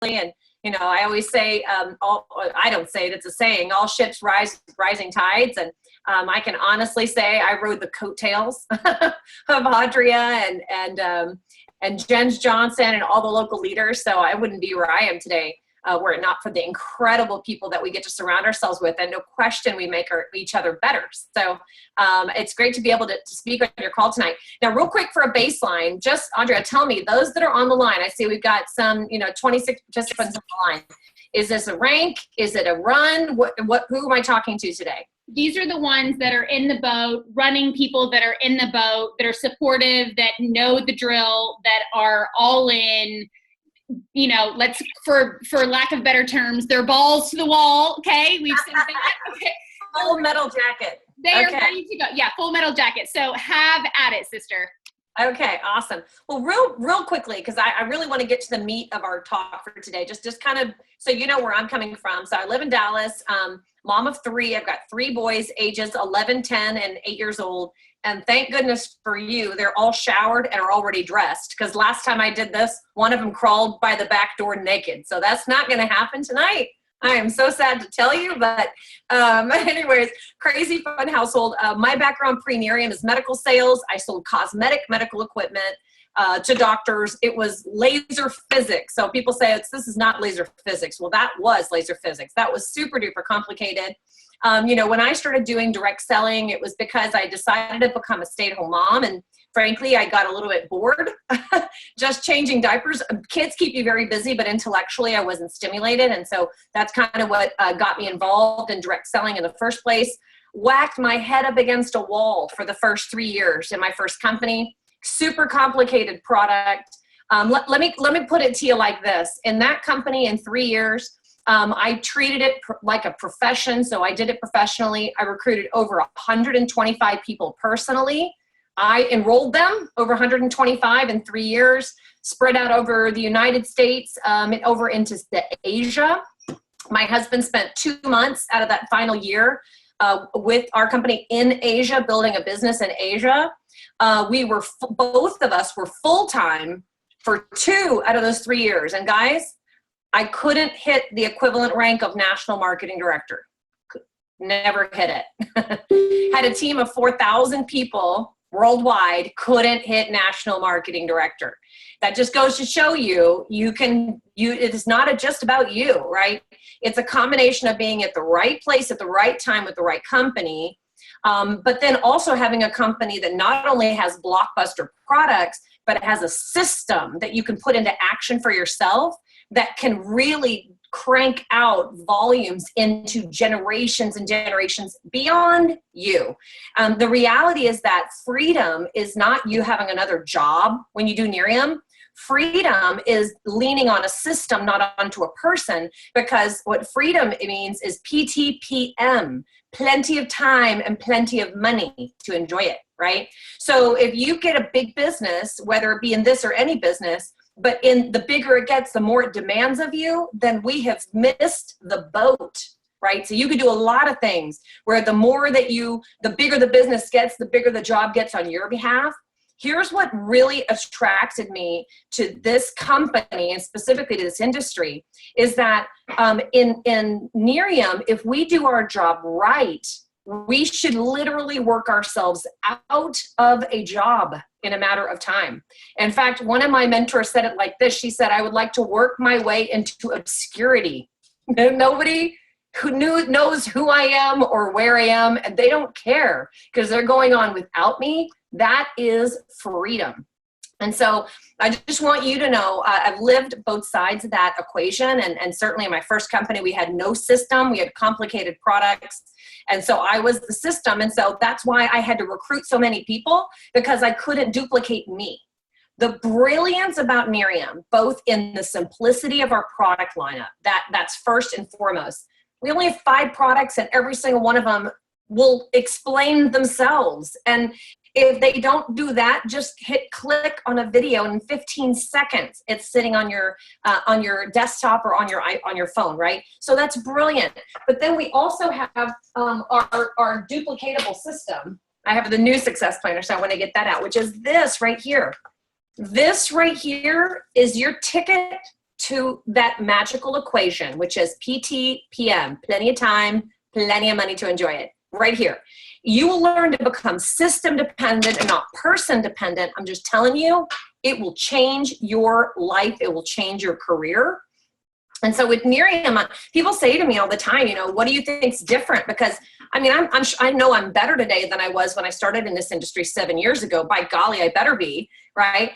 And, you know, I always say, I don't say it, it's a saying, all ships rise with rising tides. And I can honestly say I rode the coattails of Audrea and Jen Johnson and all the local leaders. So I wouldn't be where I am today were it not for the incredible people that we get to surround ourselves with. And no question, we make each other better. So it's great to be able to speak on your call tonight. Now, real quick for a baseline, just Audrea, tell me, those that are on the line, I see we've got some, 26 participants on the line. Is this a rank? Is it a run? Who am I talking to today? These are the ones that are in the boat, running people that are in the boat, that are supportive, that know the drill, that are all in, let's, for lack of better terms, they're balls to the wall. Okay. We've said that. Okay. Full metal jacket. They are ready to go. Yeah. Full metal jacket. So have at it, sister. Okay, awesome. Well, real quickly, because I really want to get to the meat of our talk for today, just kind of so you know where I'm coming from. So I live in Dallas, mom of 3. I've got 3 boys, ages 11, 10, and 8 years old. And thank goodness for you, they're all showered and are already dressed. Because last time I did this, one of them crawled by the back door naked. So that's not going to happen tonight. I am so sad to tell you, but anyways, crazy fun household. My background pre-Nerium is medical sales. I sold cosmetic medical equipment to doctors. It was laser physics. So people say this is not laser physics. Well, that was laser physics. That was super duper complicated. When I started doing direct selling, it was because I decided to become a stay-at-home mom. And frankly, I got a little bit bored just changing diapers. Kids keep you very busy, but intellectually I wasn't stimulated. And so that's kind of what got me involved in direct selling in the first place. Whacked my head up against a wall for the first 3 years in my first company. Super complicated product. Let me put it to you like this. In that company in 3 years, I treated it like a profession. So I did it professionally. I recruited over 125 people personally. I enrolled them, over 125 in 3 years, spread out over the United States, and over into Asia. My husband spent 2 months out of that final year with our company in Asia, building a business in Asia. Both of us were full-time for 2 out of those 3 years. And guys, I couldn't hit the equivalent rank of national marketing director. Never hit it. Had a team of 4,000 people worldwide, couldn't hit national marketing director. That just goes to show you, it is not just about you, right? It's a combination of being at the right place at the right time with the right company, but then also having a company that not only has blockbuster products, but it has a system that you can put into action for yourself that can really crank out volumes into generations and generations beyond you. The reality is that freedom is not you having another job when you do Nerium. Freedom is leaning on a system, not onto a person, because what freedom means is PTPM, plenty of time and plenty of money to enjoy it, right? So if you get a big business, whether it be in this or any business, but in the bigger it gets, the more it demands of you, then we have missed the boat, right? So you could do a lot of things where the bigger the business gets, the bigger the job gets on your behalf. Here's what really attracted me to this company and specifically to this industry is that in Nerium, if we do our job right, we should literally work ourselves out of a job in a matter of time. In fact, one of my mentors said it like this. She said, I would like to work my way into obscurity. Nobody who knows who I am or where I am, and they don't care because they're going on without me. That is freedom. And so I just want you to know, I've lived both sides of that equation. And certainly in my first company, we had no system. We had complicated products. And so I was the system. And so that's why I had to recruit so many people, because I couldn't duplicate me. The brilliance about Nerium, both in the simplicity of our product lineup, that's first and foremost. We only have 5 products and every single one of them will explain themselves. And if they don't do that, just hit click on a video and in 15 seconds, it's sitting on your desktop or on your phone, right? So that's brilliant. But then we also have our duplicatable system. I have the new success planner, so I want to get that out, which is this right here. This right here is your ticket to that magical equation, which is PTPM, plenty of time, plenty of money to enjoy it, right here. You will learn to become system dependent and not person dependent. I'm just telling you, it will change your life. It will change your career. And so with Miriam, people say to me all the time, you know, what do you think's different? Because I mean, I know I'm better today than I was when I started in this industry 7 years ago. By golly, I better be, right?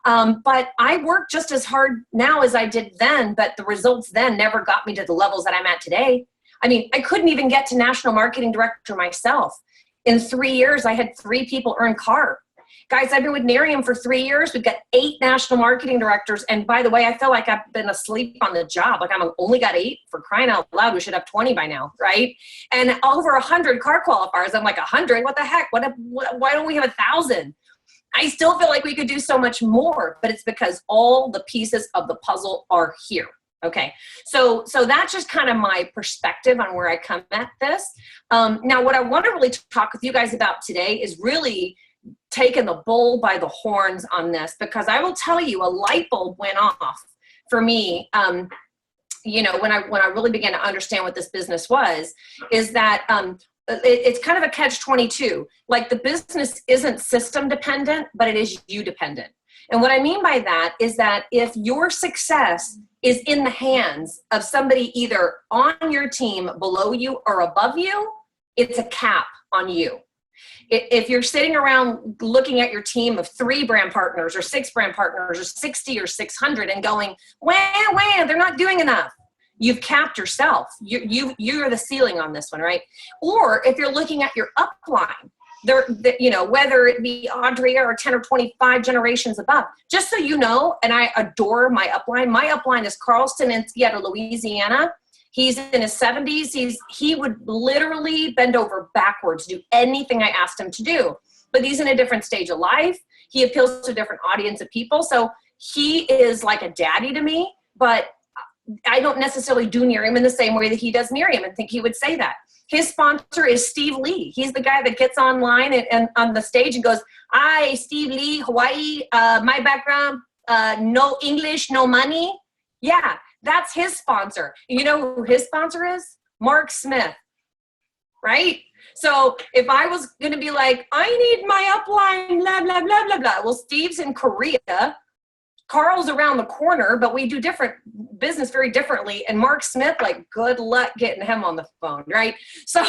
But I work just as hard now as I did then, but the results then never got me to the levels that I'm at today. I mean, I couldn't even get to national marketing director myself. In 3 years, I had 3 people earn CAR. Guys, I've been with Miriam for 3 years. We've got 8 national marketing directors. And by the way, I feel like I've been asleep on the job. Like I'm only got 8. For crying out loud, we should have 20 by now, right? And over 100 CAR qualifiers. I'm like, 100? What the heck? Why don't we have 1,000? I still feel like we could do so much more, but it's because all the pieces of the puzzle are here. Okay, so that's just kind of my perspective on where I come at this. Now, what I want to really talk with you guys about today is really taking the bull by the horns on this, because I will tell you, a light bulb went off for me. You know, when I really began to understand what this business was, is that it's kind of a catch-22. Like the business isn't system dependent, but it is you dependent. And what I mean by that is that if your success is in the hands of somebody either on your team, below you, or above you, it's a cap on you. If you're sitting around looking at your team of 3 brand partners or 6 brand partners or 60 or 600 and going, wah, they're not doing enough. You've capped yourself. You're the ceiling on this one, right? Or if you're looking at your upline, you know, whether it be Audrea or 10 or 25 generations above, just so you know, and I adore my upline. My upline is Carl Staninsky out of Louisiana. He's in his 70s. He would literally bend over backwards, do anything I asked him to do. But he's in a different stage of life. He appeals to a different audience of people. So he is like a daddy to me, but I don't necessarily do Miriam in the same way that he does Miriam, and think he would say that. His sponsor is Steve Lee. He's the guy that gets online and on the stage and goes, "Hi, Steve Lee, Hawaii. My background, no English, no money." Yeah, that's his sponsor. You know who his sponsor is? Mark Smith, right? So if I was going to be like, I need my upline, blah, blah, blah, blah, blah. Well, Steve's in Korea. Carl's around the corner, but we do different business very differently. And Mark Smith, like, good luck getting him on the phone, right? So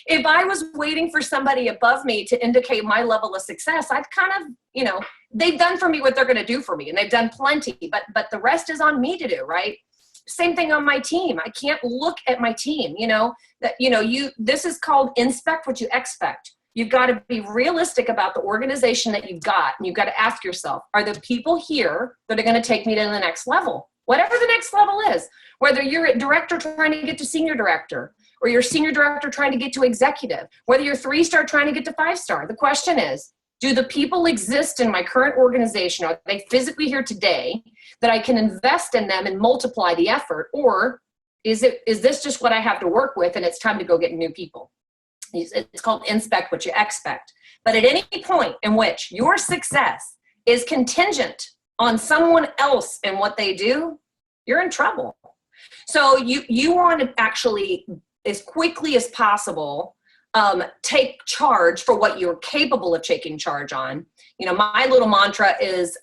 if I was waiting for somebody above me to indicate my level of success, I'd kind of, you know, they've done for me what they're going to do for me, and they've done plenty, but the rest is on me to do, right? Same thing on my team. I can't look at my team, you know, that, you know, this is called inspect what you expect. You've got to be realistic about the organization that you've got. And you've got to ask yourself, are the people here that are going to take me to the next level? Whatever the next level is, whether you're a director trying to get to senior director, or you're senior director trying to get to executive, whether you're 3-star trying to get to 5-star. The question is, do the people exist in my current organization? Are they physically here today that I can invest in them and multiply the effort? Or is this just what I have to work with and it's time to go get new people? It's called inspect what you expect. But at any point in which your success is contingent on someone else and what they do, you're in trouble. So you want to actually, as quickly as possible, take charge for what you're capable of taking charge on. You know, my little mantra is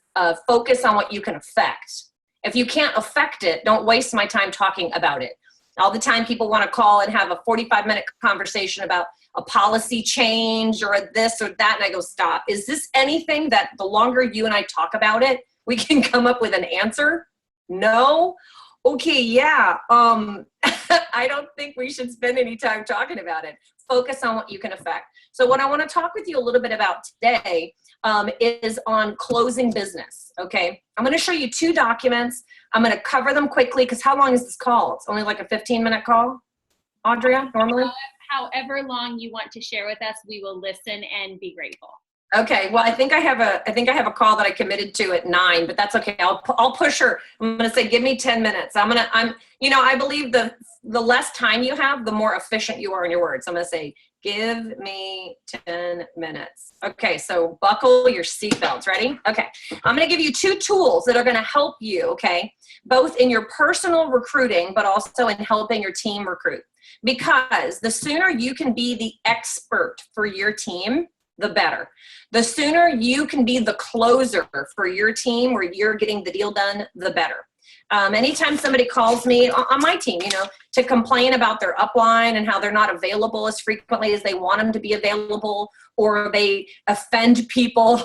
focus on what you can affect. If you can't affect it, don't waste my time talking about it. All the time people want to call and have a 45-minute conversation about a policy change or this or that, and I go, stop. Is this anything that the longer you and I talk about it, we can come up with an answer? No? Okay, yeah. I don't think we should spend any time talking about it. Focus on what you can affect. So what I want to talk with you a little bit about today is on closing business, okay? I'm going to show you 2 documents. I'm going to cover them quickly because how long is this call? It's only like a 15-minute call, Audrea, normally? However long you want to share with us, we will listen and be grateful. Okay. Well, I think I have a call that I committed to at 9, but that's okay. I'll push her. I'm going to say, give me 10 minutes. I believe the less time you have, the more efficient you are in your words. I'm going to say, Give me 10 minutes. Okay, so buckle your seatbelts. Ready? Okay, I'm going to give you 2 tools that are going to help you, okay, both in your personal recruiting, but also in helping your team recruit. Because the sooner you can be the expert for your team, the better. The sooner you can be the closer for your team where you're getting the deal done, the better. Anytime somebody calls me on my team, you know, to complain about their upline and how they're not available as frequently as they want them to be available, or they offend people,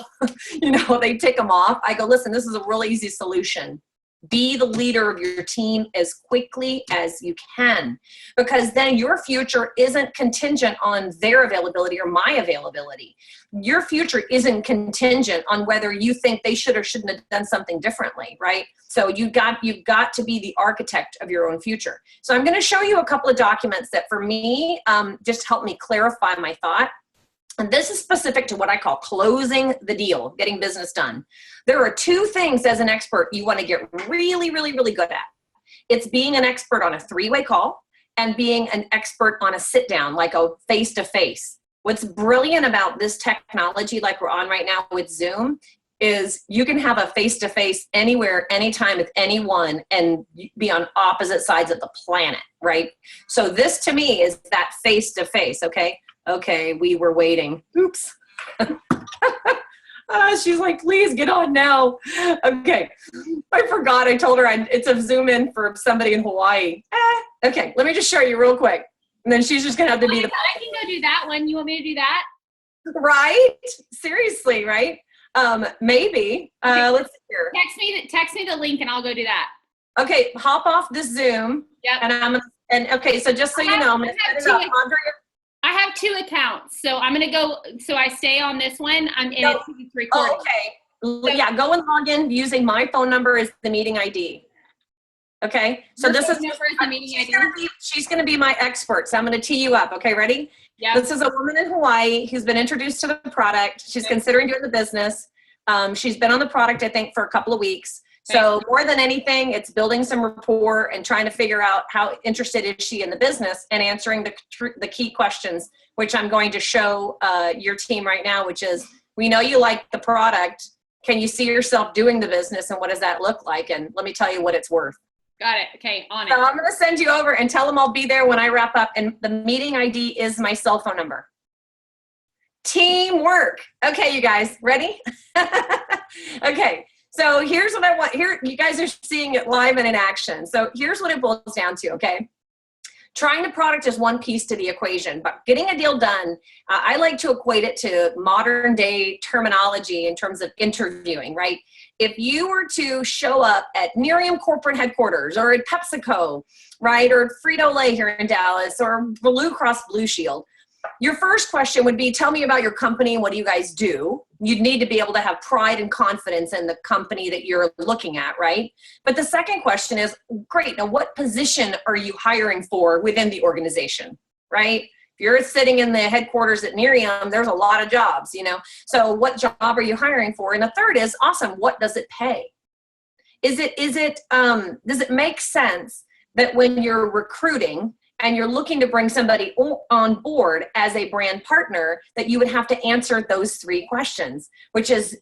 you know, they tick them off. I go, listen, this is a real easy solution. Be the leader of your team as quickly as you can, because then your future isn't contingent on their availability or my availability. Your future isn't contingent on whether you think they should or shouldn't have done something differently, right? So you've got to be the architect of your own future. So I'm going to show you a couple of documents that for me just help me clarify my thought. And this is specific to what I call closing the deal, getting business done. There are 2 things as an expert you want to get really, really, really good at. It's being an expert on a 3-way call and being an expert on a sit down, like a face-to-face. What's brilliant about this technology like we're on right now with Zoom is you can have a face-to-face anywhere, anytime with anyone and be on opposite sides of the planet, right? So this to me is that face-to-face, okay? Okay, we were waiting. Oops. She's like, please get on now. Okay, I forgot. I told her it's a Zoom in for somebody in Hawaii. Okay, let me just show you real quick. And then she's just going to have to be the... I can go do that one. You want me to do that? Right? Seriously, right? Maybe. Okay. Let's see here. Text me the link and I'll go do that. Okay, hop off this Zoom. Yep. And okay, so just so you know, I'm going to set it up. Audrea, I have 2 accounts, so I'm gonna go. So I stay on this one. It's recording. Oh, okay. Yeah, go and log in using my phone number as the meeting ID. Okay. So this is the meeting ID. She's gonna be my expert. So I'm gonna tee you up. Okay, ready? Yeah. This is a woman in Hawaii who's been introduced to the product. She's considering doing the business. She's been on the product, I think, for a couple of weeks. So more than anything, it's building some rapport and trying to figure out how interested is she in the business and answering the key questions, which I'm going to show your team right now, which is, we know you like the product. Can you see yourself doing the business, and what does that look like? And let me tell you what it's worth. Got it. Okay, on it. So I'm going to send you over and tell them I'll be there when I wrap up. And the meeting ID is my cell phone number. Teamwork. Okay, you guys, ready? Okay. So here's what I want. Here, you guys are seeing it live and in action. So here's what it boils down to, okay? Trying the product is one piece to the equation, but getting a deal done, I like to equate it to modern day terminology in terms of interviewing, right? If you were to show up at Miriam corporate headquarters or at PepsiCo, right, or Frito-Lay here in Dallas or Blue Cross Blue Shield, your first question would be, tell me about your company. What do you guys do? You'd need to be able to have pride and confidence in the company that you're looking at, right? But the second question is, great, now what position are you hiring for within the organization, right? If you're sitting in the headquarters at Miriam, there's a lot of jobs, you know? So what job are you hiring for? And the third is, awesome, what does it pay? Does it make sense that when you're recruiting and you're looking to bring somebody on board as a brand partner, that you would have to answer those 3 questions, which is,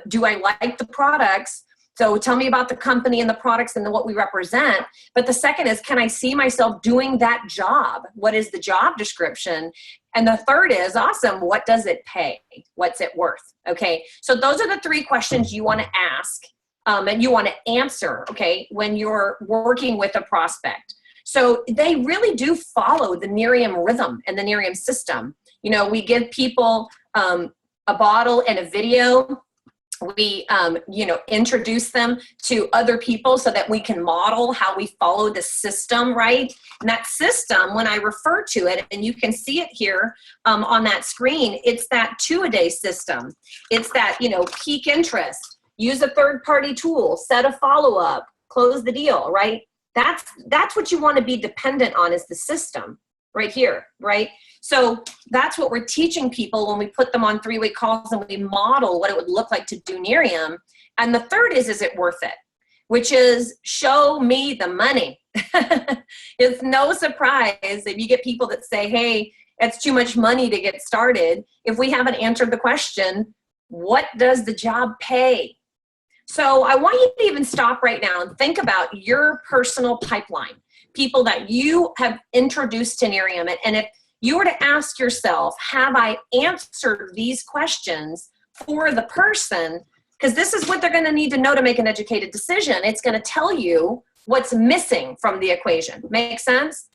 do I like the products? So tell me about the company and the products and what we represent. But the second is, can I see myself doing that job? What is the job description? And the third is, awesome, what does it pay? What's it worth? Okay, so those are the 3 questions you want to ask and you want to answer, okay, when you're working with a prospect. So they really do follow the Miriam rhythm and the Miriam system. You know, we give people a bottle and a video. We, introduce them to other people so that we can model how we follow the system, right? And that system, when I refer to it, and you can see it here on that screen, it's that 2-a-day system. It's that, peak interest, use a third-party tool, set a follow-up, close the deal, right? That's what you want to be dependent on, is the system right here, right? So that's what we're teaching people when we put them on 3-way calls and we model what it would look like to do Miriam. And the third is it worth it? Which is, show me the money. It's no surprise if you get people that say, hey, it's too much money to get started if we haven't answered the question, what does the job pay? So I want you to even stop right now and think about your personal pipeline, people that you have introduced to Nerium. And if you were to ask yourself, have I answered these questions for the person? Because this is what they're going to need to know to make an educated decision. It's going to tell you what's missing from the equation. Make sense?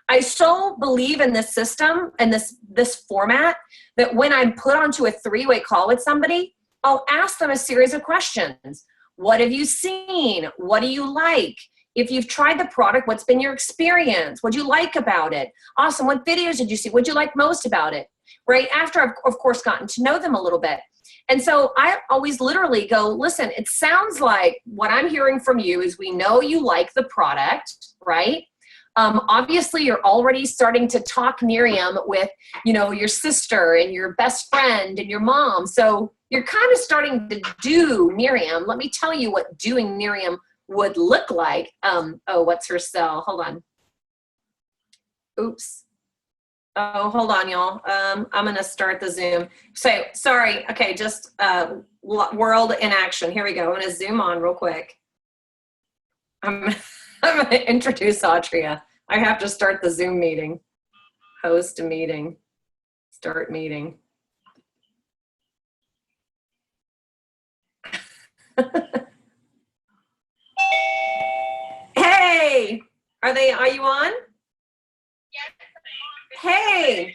I so believe in this system and this format that when I'm put onto a three-way call with somebody, I'll ask them a series of questions. What have you seen? What do you like? If you've tried the product, what's been your experience? What'd you like about it? Awesome. What videos did you see? What'd you like most about it? Right after I've, of course, gotten to know them a little bit. And so I always literally go, listen, it sounds like what I'm hearing from you is we know you like the product, right? Obviously, you're already starting to talk Nerium with, your sister and your best friend and your mom. So you're kind of starting to do Nerium. Let me tell you what doing Nerium would look like. What's her cell? Hold on. Oops. Oh, hold on, y'all. I'm going to start the Zoom. So, sorry. Okay, just world in action. Here we go. I'm going to zoom on real quick. I'm going to introduce Audrea. I have to start the Zoom meeting. Host a meeting. Start meeting. Hey, are you on? Hey. Hey.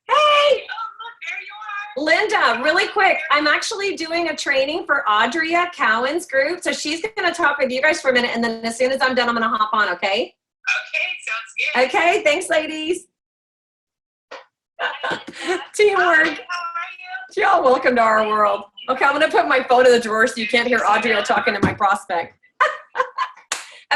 Oh, look, there you are. Linda, really quick, I'm actually doing a training for Audrea, Cowan's group. So she's going to talk with you guys for a minute. And then as soon as I'm done, I'm going to hop on, okay? Okay, sounds good. Okay, thanks, ladies. Teamwork. How are you? Y'all, welcome to our world. Okay, I'm going to put my phone in the drawer so you can't hear Audrea talking to my prospect.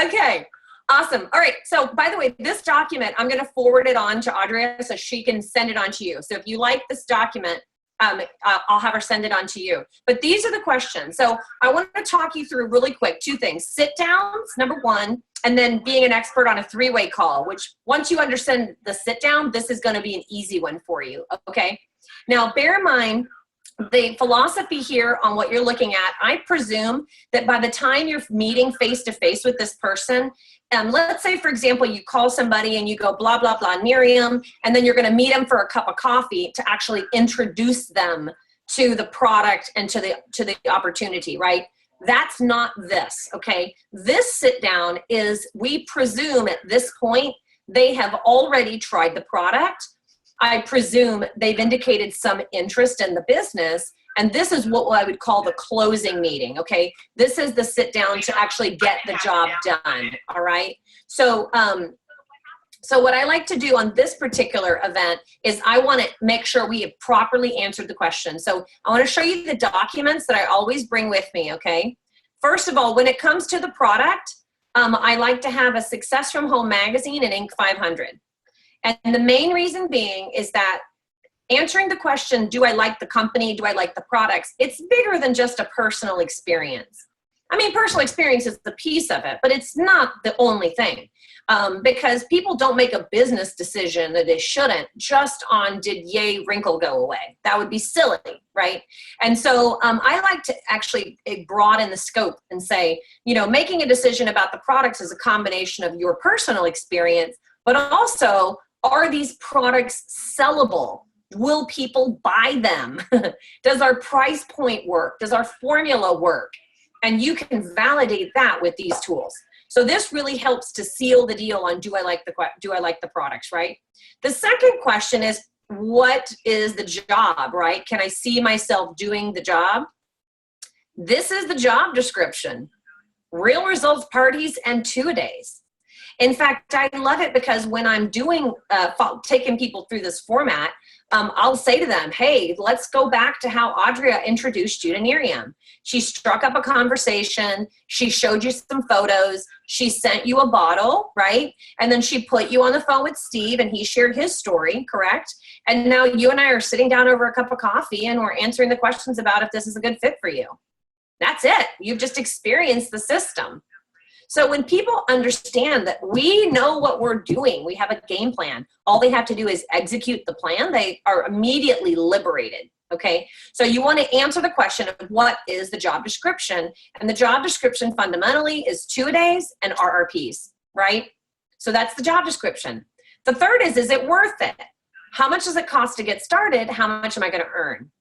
Okay. Awesome. All right. So by the way, this document, I'm going to forward it on to Audrea so she can send it on to you. So if you like this document, I'll have her send it on to you. But these are the questions. So I want to talk you through really quick 2 things. Sit downs, number 1, and then being an expert on a 3-way call, which once you understand the sit down, this is going to be an easy one for you. Okay. Now bear in mind, the philosophy here on what you're looking at, I presume that by the time you're meeting face-to-face with this person, let's say, for example, you call somebody and you go blah, blah, blah, Nerium, and then you're going to meet them for a cup of coffee to actually introduce them to the product and to the opportunity, right? That's not this, okay? This sit down is, we presume at this point, they have already tried the product. I presume they've indicated some interest in the business, and this is what I would call the closing meeting, okay? This is the sit down to actually get the job done, all right? So, so what I like to do on this particular event is I want to make sure we have properly answered the question. So I want to show you the documents that I always bring with me, okay? First of all, when it comes to the product, I like to have a Success from Home magazine and Inc. 500. And the main reason being is that answering the question, do I like the company? Do I like the products? It's bigger than just a personal experience. I mean, personal experience is the piece of it, but it's not the only thing. Because people don't make a business decision that they shouldn't just on did yay wrinkle go away. That would be silly, right? And so I like to actually broaden the scope and say, making a decision about the products is a combination of your personal experience, but also, are these products sellable? Will people buy them? Does our price point work? Does our formula work? And you can validate that with these tools. So this really helps to seal the deal on do I like the products, right? The second question is, what is the job, right? Can I see myself doing the job? This is the job description. Real results, parties, and 2-a-days. In fact, I love it because when I'm doing, taking people through this format, I'll say to them, hey, let's go back to how Audrea introduced you to Nerium. She struck up a conversation. She showed you some photos. She sent you a bottle, right? And then she put you on the phone with Steve and he shared his story, correct? And now you and I are sitting down over a cup of coffee and we're answering the questions about if this is a good fit for you. That's it. You've just experienced the system. So when people understand that we know what we're doing, we have a game plan, all they have to do is execute the plan, they are immediately liberated. Okay, so you want to answer the question of what is the job description? And the job description fundamentally is 2-a-days and RRPs, right? So that's the job description. The third is it worth it? How much does it cost to get started? How much am I going to earn?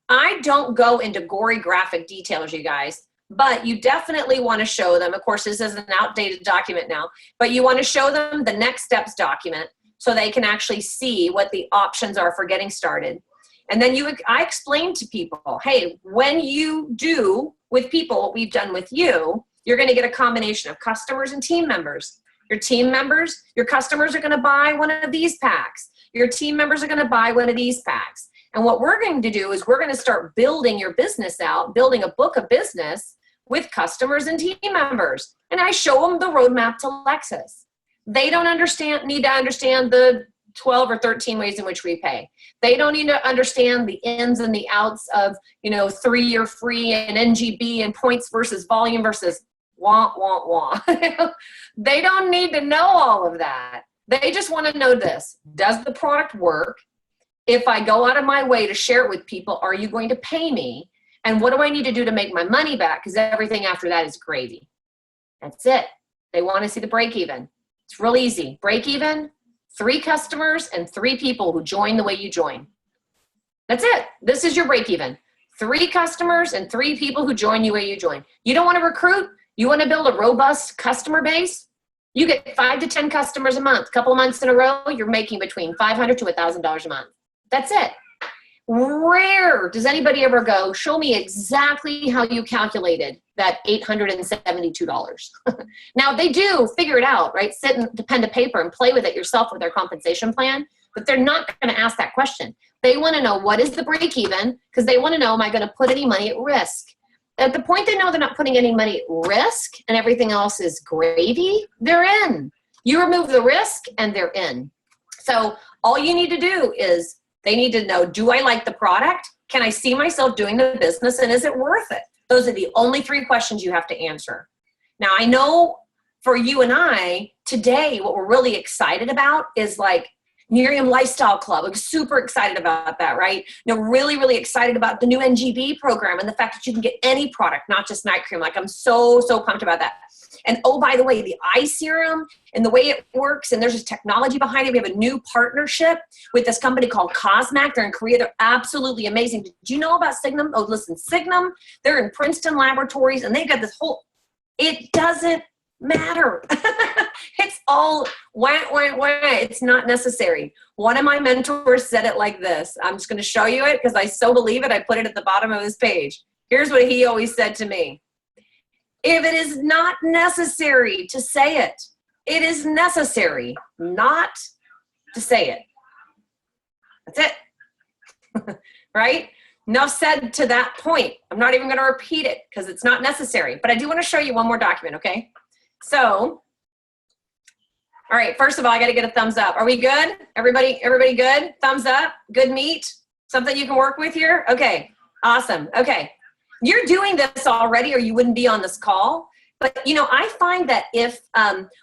I don't go into gory graphic details, you guys, but you definitely want to show them. Of course, this is an outdated document now, but you want to show them the next steps document so they can actually see what the options are for getting started. And then I explain to people, hey, when you do with people what we've done with you, you're going to get a combination of customers and team members. Your team members, your customers are going to buy one of these packs. Your team members are going to buy one of these packs. And what we're going to do is we're going to start building your business out, building a book of business with customers and team members. And I show them the roadmap to Lexus. They don't need to understand the 12 or 13 ways in which we pay. They don't need to understand the ins and the outs of, 3-year free and NGB and points versus volume versus wah, wah, wah. They don't need to know all of that. They just want to know this. Does the product work? If I go out of my way to share it with people, are you going to pay me? And what do I need to do to make my money back? Because everything after that is gravy. That's it. They want to see the break even. It's real easy. Break even, 3 customers and 3 people who join the way you join. That's it. This is your break even. 3 customers and 3 people who join you way you join. You don't want to recruit? You want to build a robust customer base? You get 5 to 10 customers a month. A couple months in a row, you're making between $500 to $1,000 a month. That's it. Rare does anybody ever go, show me exactly how you calculated that $872. Now they do figure it out, right? Sit and pen to paper and play with it yourself with their compensation plan, but they're not going to ask that question. They want to know what is the break even, because they want to know, am I going to put any money at risk? At the point they know they're not putting any money at risk and everything else is gravy, they're in. You remove the risk and they're in. So all you need to do is they need to know, do I like the product? Can I see myself doing the business, and is it worth it? Those are the only 3 questions you have to answer. Now, I know for you and I, today, what we're really excited about is like Miriam Lifestyle Club. I'm super excited about that, right? Really, really excited about the new NGB program and the fact that you can get any product, not just night cream. Like, I'm so pumped about that. And oh, by the way, the eye serum and the way it works, and there's just technology behind it. We have a new partnership with this company called Cosmac. They're in Korea. They're absolutely amazing. Did you know about Signum? Oh, listen, Signum, they're in Princeton Laboratories, and they've got this whole, it doesn't matter. It's all wah, wah, wah. It's not necessary. One of my mentors said it like this. I'm just going to show you it because I so believe it. I put it at the bottom of this page. Here's what he always said to me. If it is not necessary to say it, it is necessary not to say it. That's it. Right? Enough said to that point. I'm not even going to repeat it because it's not necessary. But I do want to show you one more document, okay? So, all right, first of all, I got to get a thumbs up. Are we good? Everybody good? Thumbs up? Good meat? Something you can work with here? Okay, awesome. Okay. You're doing this already or you wouldn't be on this call. But, I find that if,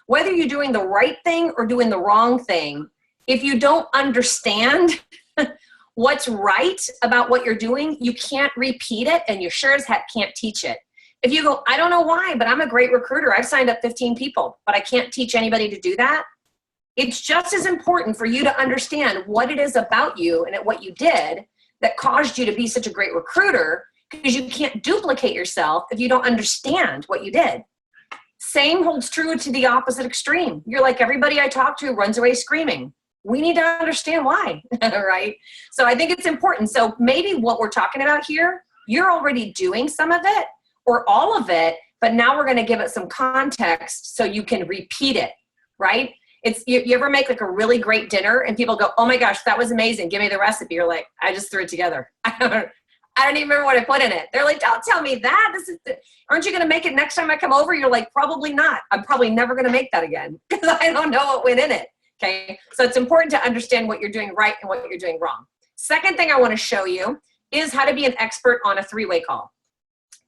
whether you're doing the right thing or doing the wrong thing, if you don't understand what's right about what you're doing, you can't repeat it and you sure as heck can't teach it. If you go, I don't know why, but I'm a great recruiter. I've signed up 15 people, but I can't teach anybody to do that. It's just as important for you to understand what it is about you and what you did that caused you to be such a great recruiter, because you can't duplicate yourself if you don't understand what you did. Same holds true to the opposite extreme. You're like, everybody I talk to runs away screaming. We need to understand why, right? So I think it's important. So maybe what we're talking about here, you're already doing some of it or all of it, but now we're going to give it some context so you can repeat it, right? It's you ever make like a really great dinner and people go, oh my gosh, that was amazing. Give me the recipe. You're like, I just threw it together. I don't even remember what I put in it. They're like, don't tell me that. Aren't you going to make it next time I come over? You're like, probably not. I'm probably never going to make that again because I don't know what went in it. Okay. So it's important to understand what you're doing right and what you're doing wrong. Second thing I want to show you is how to be an expert on a 3-way call.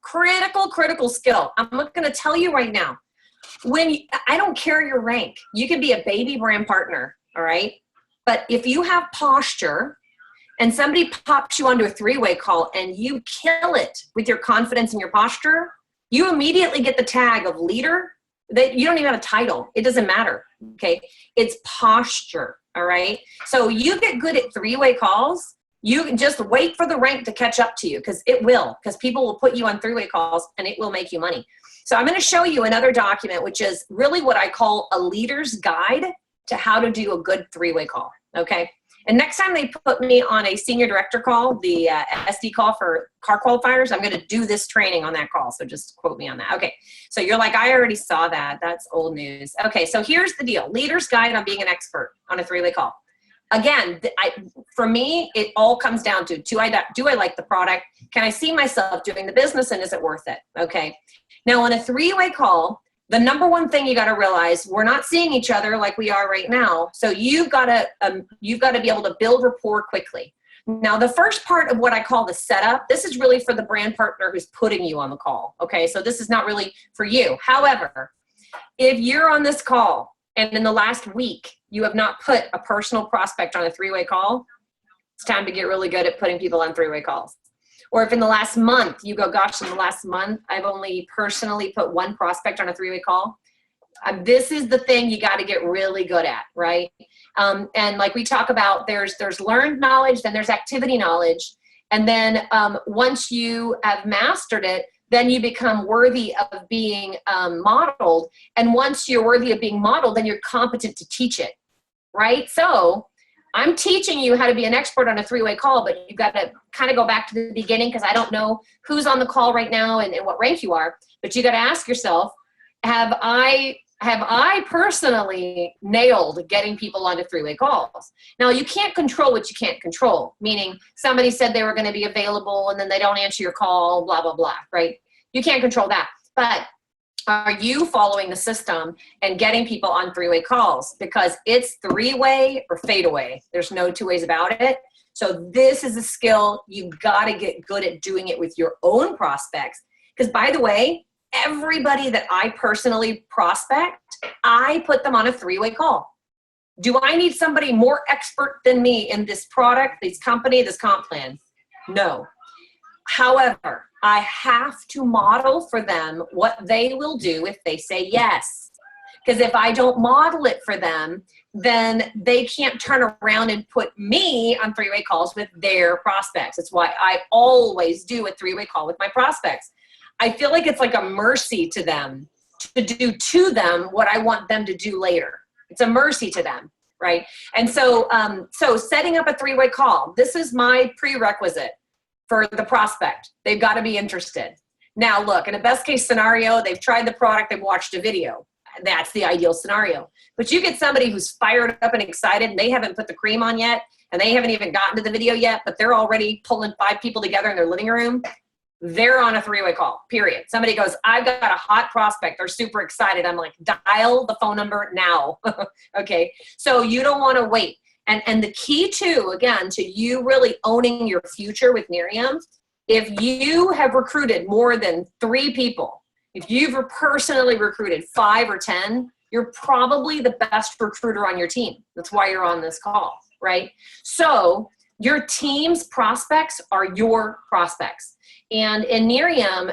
Critical skill. I'm going to tell you right now, I don't care your rank. You can be a baby brand partner, all right? But if you have posture and somebody pops you onto a three-way call and you kill it with your confidence and your posture, you immediately get the tag of leader. That you don't even have a title. It doesn't matter, okay? It's posture, all right? So you get good at three-way calls. You can just wait for the rank to catch up to you, because it will, because people will put you on three-way calls and it will make you money. So I'm going to show you another document, which is really what I call a leader's guide to how to do a good three-way call, okay? And next time they put me on a senior director call, the SD call for car qualifiers, I'm going to do this training on that call. So just quote me on that. Okay. So you're like, I already saw that. That's old news. Okay. So here's the deal. Leader's guide on being an expert on a three-way call. Again, for me, it all comes down to, do I like the product? Can I see myself doing the business, and is it worth it? Okay. Now on a three-way call, the number one thing you got to realize, we're not seeing each other like we are right now. So you've got to be able to build rapport quickly. Now, the first part of what I call the setup, this is really for the brand partner who's putting you on the call. Okay. So this is not really for you. However, if you're on this call and in the last week, you have not put a personal prospect on a three-way call, it's time to get really good at putting people on three-way calls. Or if in the last month, you go, gosh, in the last month, I've only personally put one prospect on a three-way call. This is the thing you got to get really good at, right? And like we talk about, there's learned knowledge, then there's activity knowledge. And then once you have mastered it, then you become worthy of being modeled. And once you're worthy of being modeled, then you're competent to teach it, right? So I'm teaching you how to be an expert on a three-way call, but you've got to kind of go back to the beginning, because I don't know who's on the call right now and what rank you are, but you got to ask yourself, have I personally nailed getting people onto three-way calls? Now, you can't control what you can't control, meaning somebody said they were going to be available and then they don't answer your call, blah, blah, blah, right? You can't control that. But are you following the system and getting people on three-way calls? Because it's three-way or fade away. There's no two ways about it. So this is a skill. You've got to get good at doing it with your own prospects. Because by the way, everybody that I personally prospect, I put them on a three-way call. Do I need somebody more expert than me in this product, this company, this comp plan? No. However, I have to model for them what they will do if they say yes. Because if I don't model it for them, then they can't turn around and put me on three-way calls with their prospects. That's why I always do a three-way call with my prospects. I feel like it's like a mercy to them to do to them what I want them to do later. It's a mercy to them, right? And so, so setting up a three-way call, this is my prerequisite for the prospect. They've got to be interested. Now, look, in a best case scenario, they've tried the product, they've watched a video. That's the ideal scenario. But you get somebody who's fired up and excited, and they haven't put the cream on yet, and they haven't even gotten to the video yet, but they're already pulling 5 people together in their living room. They're on a three-way call, period. Somebody goes, I've got a hot prospect. They're super excited. I'm like, dial the phone number now. Okay. So you don't want to wait. And the key too, again, to you really owning your future with Miriam, if you have recruited more than 3 people, if you've personally recruited 5 or 10, you're probably the best recruiter on your team. That's why you're on this call, right? So your team's prospects are your prospects. And in Miriam,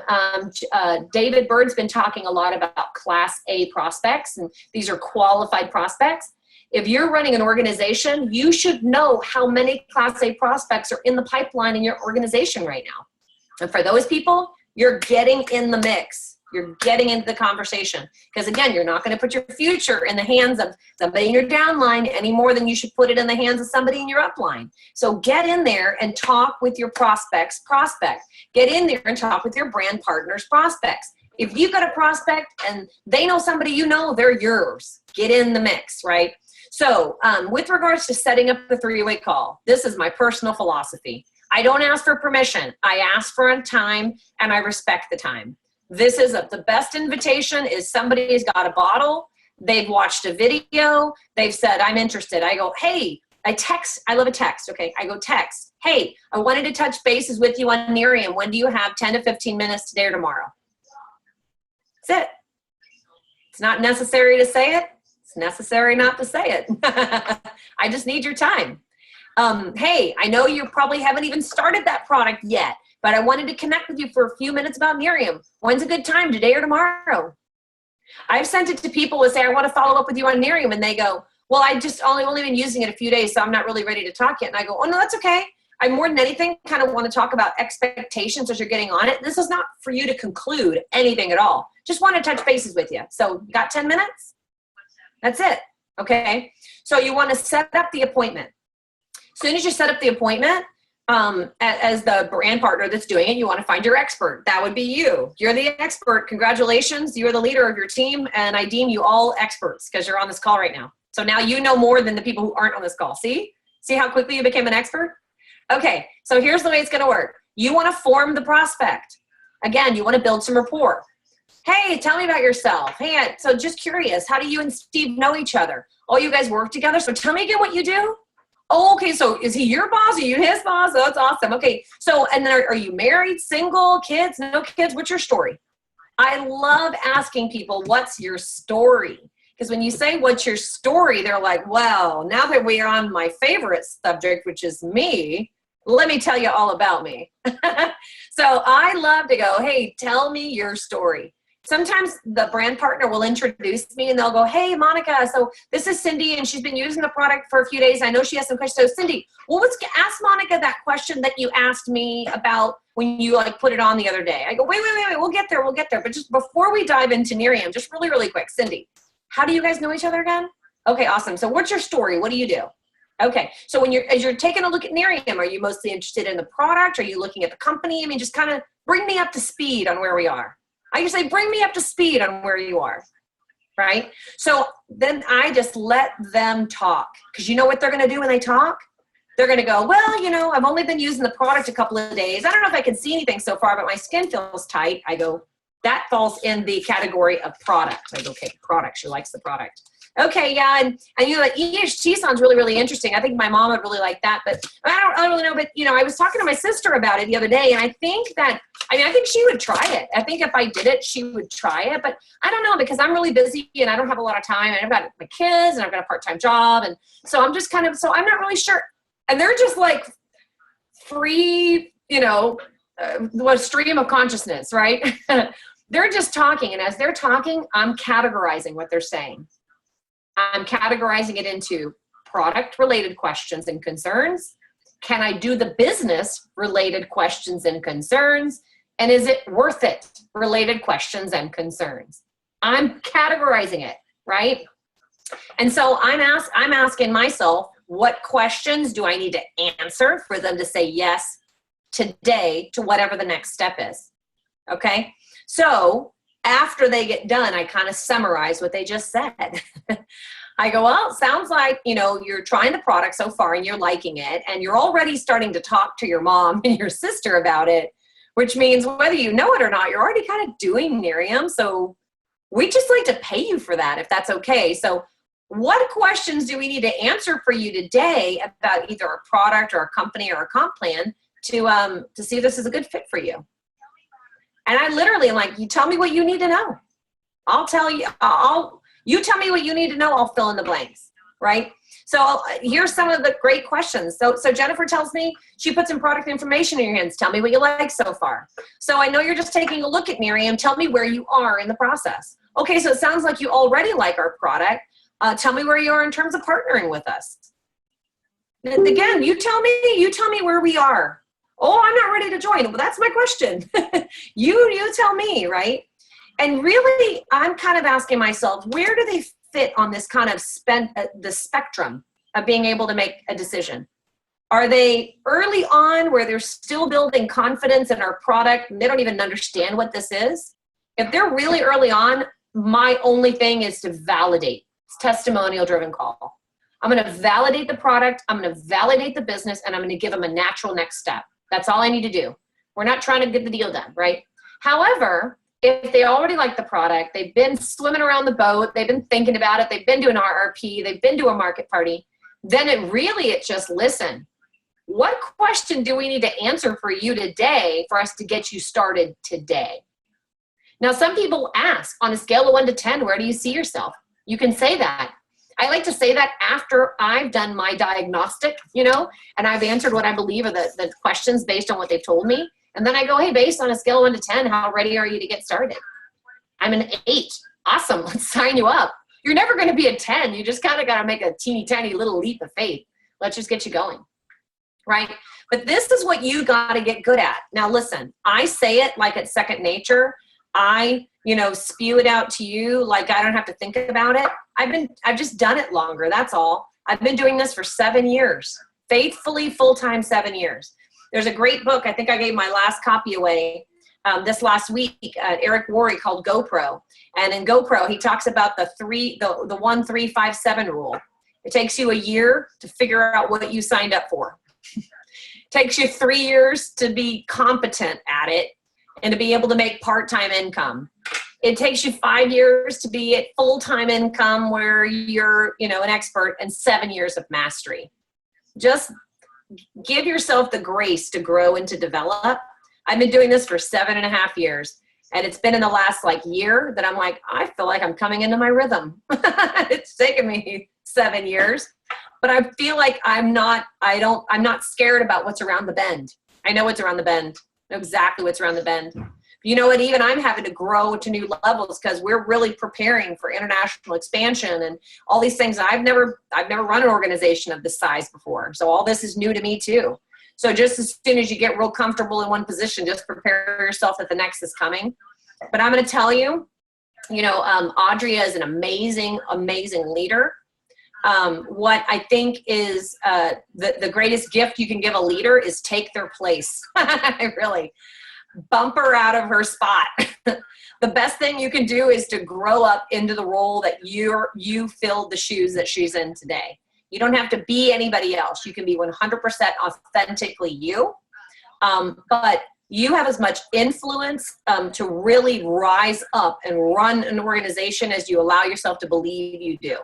David Bird's been talking a lot about Class A prospects, and these are qualified prospects. If you're running an organization, you should know how many Class A prospects are in the pipeline in your organization right now. And for those people, you're getting in the mix. You're getting into the conversation. Because again, you're not going to put your future in the hands of somebody in your downline any more than you should put it in the hands of somebody in your upline. So get in there and talk with your prospects. Get in there and talk with your brand partners' prospects. If you've got a prospect and they know somebody you know, they're yours. Get in the mix, right? So with regards to setting up the three-way call, this is my personal philosophy. I don't ask for permission. I ask for a time, and I respect the time. This is the best invitation is somebody's got a bottle, they've watched a video, they've said, I'm interested. I go, hey, I love a text, okay? I go text, hey, I wanted to touch bases with you on Miriam. When do you have 10 to 15 minutes today or tomorrow? That's it. It's not necessary to say it. It's necessary not to say it. I just need your time. Hey, I know you probably haven't even started that product yet, but I wanted to connect with you for a few minutes about Miriam. When's a good time, today or tomorrow? I've sent it to people who say, I want to follow up with you on Miriam, and they go, well, I just only been using it a few days, so I'm not really ready to talk yet. And I go, oh, no, that's okay. I more than anything kind of want to talk about expectations as you're getting on it. This is not for you to conclude anything at all. Just want to touch bases with you. So you got 10 minutes? That's it. Okay. So you want to set up the appointment. As soon as you set up the appointment, as the brand partner that's doing it, you want to find your expert. That would be you. You're the expert. Congratulations. You're the leader of your team. And I deem you all experts because you're on this call right now. So now you know more than the people who aren't on this call. See how quickly you became an expert? Okay, so here's the way it's gonna work. You wanna form the prospect. Again, you wanna build some rapport. Hey, tell me about yourself. Hey, so just curious, how do you and Steve know each other? Oh, you guys work together, so tell me again what you do. Oh, okay, so is he your boss? Are you his boss? Oh, that's awesome. Okay, so, and then are you married, single, kids, no kids? What's your story? I love asking people, what's your story? Because when you say, what's your story? They're like, well, now that we are on my favorite subject, which is me, let me tell you all about me. So I love to go, hey, tell me your story. Sometimes the brand partner will introduce me and they'll go, hey, Monica, so this is Cindy and she's been using the product for a few days. I know she has some questions. So Cindy, well, let's ask Monica that question that you asked me about when you like put it on the other day. I go, wait, we'll get there. But just before we dive into Miriam, just really, really quick, Cindy, how do you guys know each other again? Okay, awesome. So what's your story? What do you do? Okay, so as you're taking a look at Miriam, are you mostly interested in the product? Are you looking at the company? I mean, just kind of bring me up to speed on where we are. I just say, bring me up to speed on where you are, right? So then I just let them talk. Because you know what they're going to do when they talk? They're going to go, well, you know, I've only been using the product a couple of days. I don't know if I can see anything so far, but my skin feels tight. I go, that falls in the category of product. I go, okay, product. She likes the product. Okay, yeah, and you know, like EHT sounds really, really interesting. I think my mom would really like that, but I don't really know. But you know, I was talking to my sister about it the other day, and I think she would try it. I think if I did it, she would try it. But I don't know because I'm really busy and I don't have a lot of time. And I've got my kids and I've got a part-time job, and so I'm just so I'm not really sure. And they're just like free, you know, stream of consciousness, right? They're just talking, and as they're talking, I'm categorizing what they're saying. I'm categorizing it into product-related questions and concerns. Can I do the business-related questions and concerns? And is it worth it? Related questions and concerns. I'm categorizing it, right? And so I'm asking myself, what questions do I need to answer for them to say yes today to whatever the next step is? Okay? So after they get done, I kind of summarize what they just said. I go, well, it sounds like, you know, you're trying the product so far and you're liking it and you're already starting to talk to your mom and your sister about it, which means whether you know it or not, you're already kind of doing Miriam. So we just like to pay you for that if that's okay. So what questions do we need to answer for you today about either a product or a company or a comp plan to see if this is a good fit for you? And I literally am like, you tell me what you need to know. I'll tell you, you tell me what you need to know, I'll fill in the blanks, right? So here's some of the great questions. So Jennifer tells me she put some product information in your hands. Tell me what you like so far. So I know you're just taking a look at Miriam. Tell me where you are in the process. Okay, so it sounds like you already like our product. Tell me where you are in terms of partnering with us. And again, you tell me where we are. Oh, I'm not ready to join. Well, that's my question. You tell me, right? And really, I'm kind of asking myself, where do they fit on this kind of the spectrum of being able to make a decision? Are they early on where they're still building confidence in our product and they don't even understand what this is? If they're really early on, my only thing is to validate. It's testimonial-driven call. I'm going to validate the product, I'm going to validate the business, and I'm going to give them a natural next step. That's all I need to do. We're not trying to get the deal done, right? However, if they already like the product, they've been swimming around the boat, they've been thinking about it, they've been to an RRP, they've been to a market party, then it's just listen. What question do we need to answer for you today for us to get you started today? Now, some people ask, on a scale of 1 to 10, where do you see yourself? You can say that. I like to say that after I've done my diagnostic, and I've answered what I believe are the questions based on what they've told me. And then I go, hey, based on a scale of 1 to 10, how ready are you to get started? I'm an 8. Awesome. Let's sign you up. You're never going to be a 10. You just kind of got to make a teeny tiny little leap of faith. Let's just get you going. Right? But this is what you got to get good at. Now, listen, I say it like it's second nature. I, spew it out to you like I don't have to think about it. I've just done it longer. That's all. I've been doing this for 7 years, faithfully, full-time 7 years. There's a great book. I think I gave my last copy away this last week, Eric Worre, called GoPro. And in GoPro, he talks about the 1, 3, 5, 7 rule. It takes you a year to figure out what you signed up for. It takes you 3 years to be competent at it and to be able to make part-time income. It takes you 5 years to be at full-time income where you're, an expert, and 7 years of mastery. Just give yourself the grace to grow and to develop. I've been doing this for 7.5 years. And it's been in the last year that I'm like, I feel like I'm coming into my rhythm. It's taken me 7 years, but I feel like I'm not scared about what's around the bend. I know what's around the bend. I know exactly what's around the bend. You know what? Even I'm having to grow to new levels because we're really preparing for international expansion and all these things. I've never run an organization of this size before. So all this is new to me too. So just as soon as you get real comfortable in one position, just prepare yourself that the next is coming. But I'm going to tell you, Audrea is an amazing, amazing leader. What I think is the greatest gift you can give a leader is take their place. Really. Bump her out of her spot. The best thing you can do is to grow up into the role that you filled the shoes that she's in today. You don't have to be anybody else. You can be 100% authentically you. But you have as much influence to really rise up and run an organization as you allow yourself to believe you do.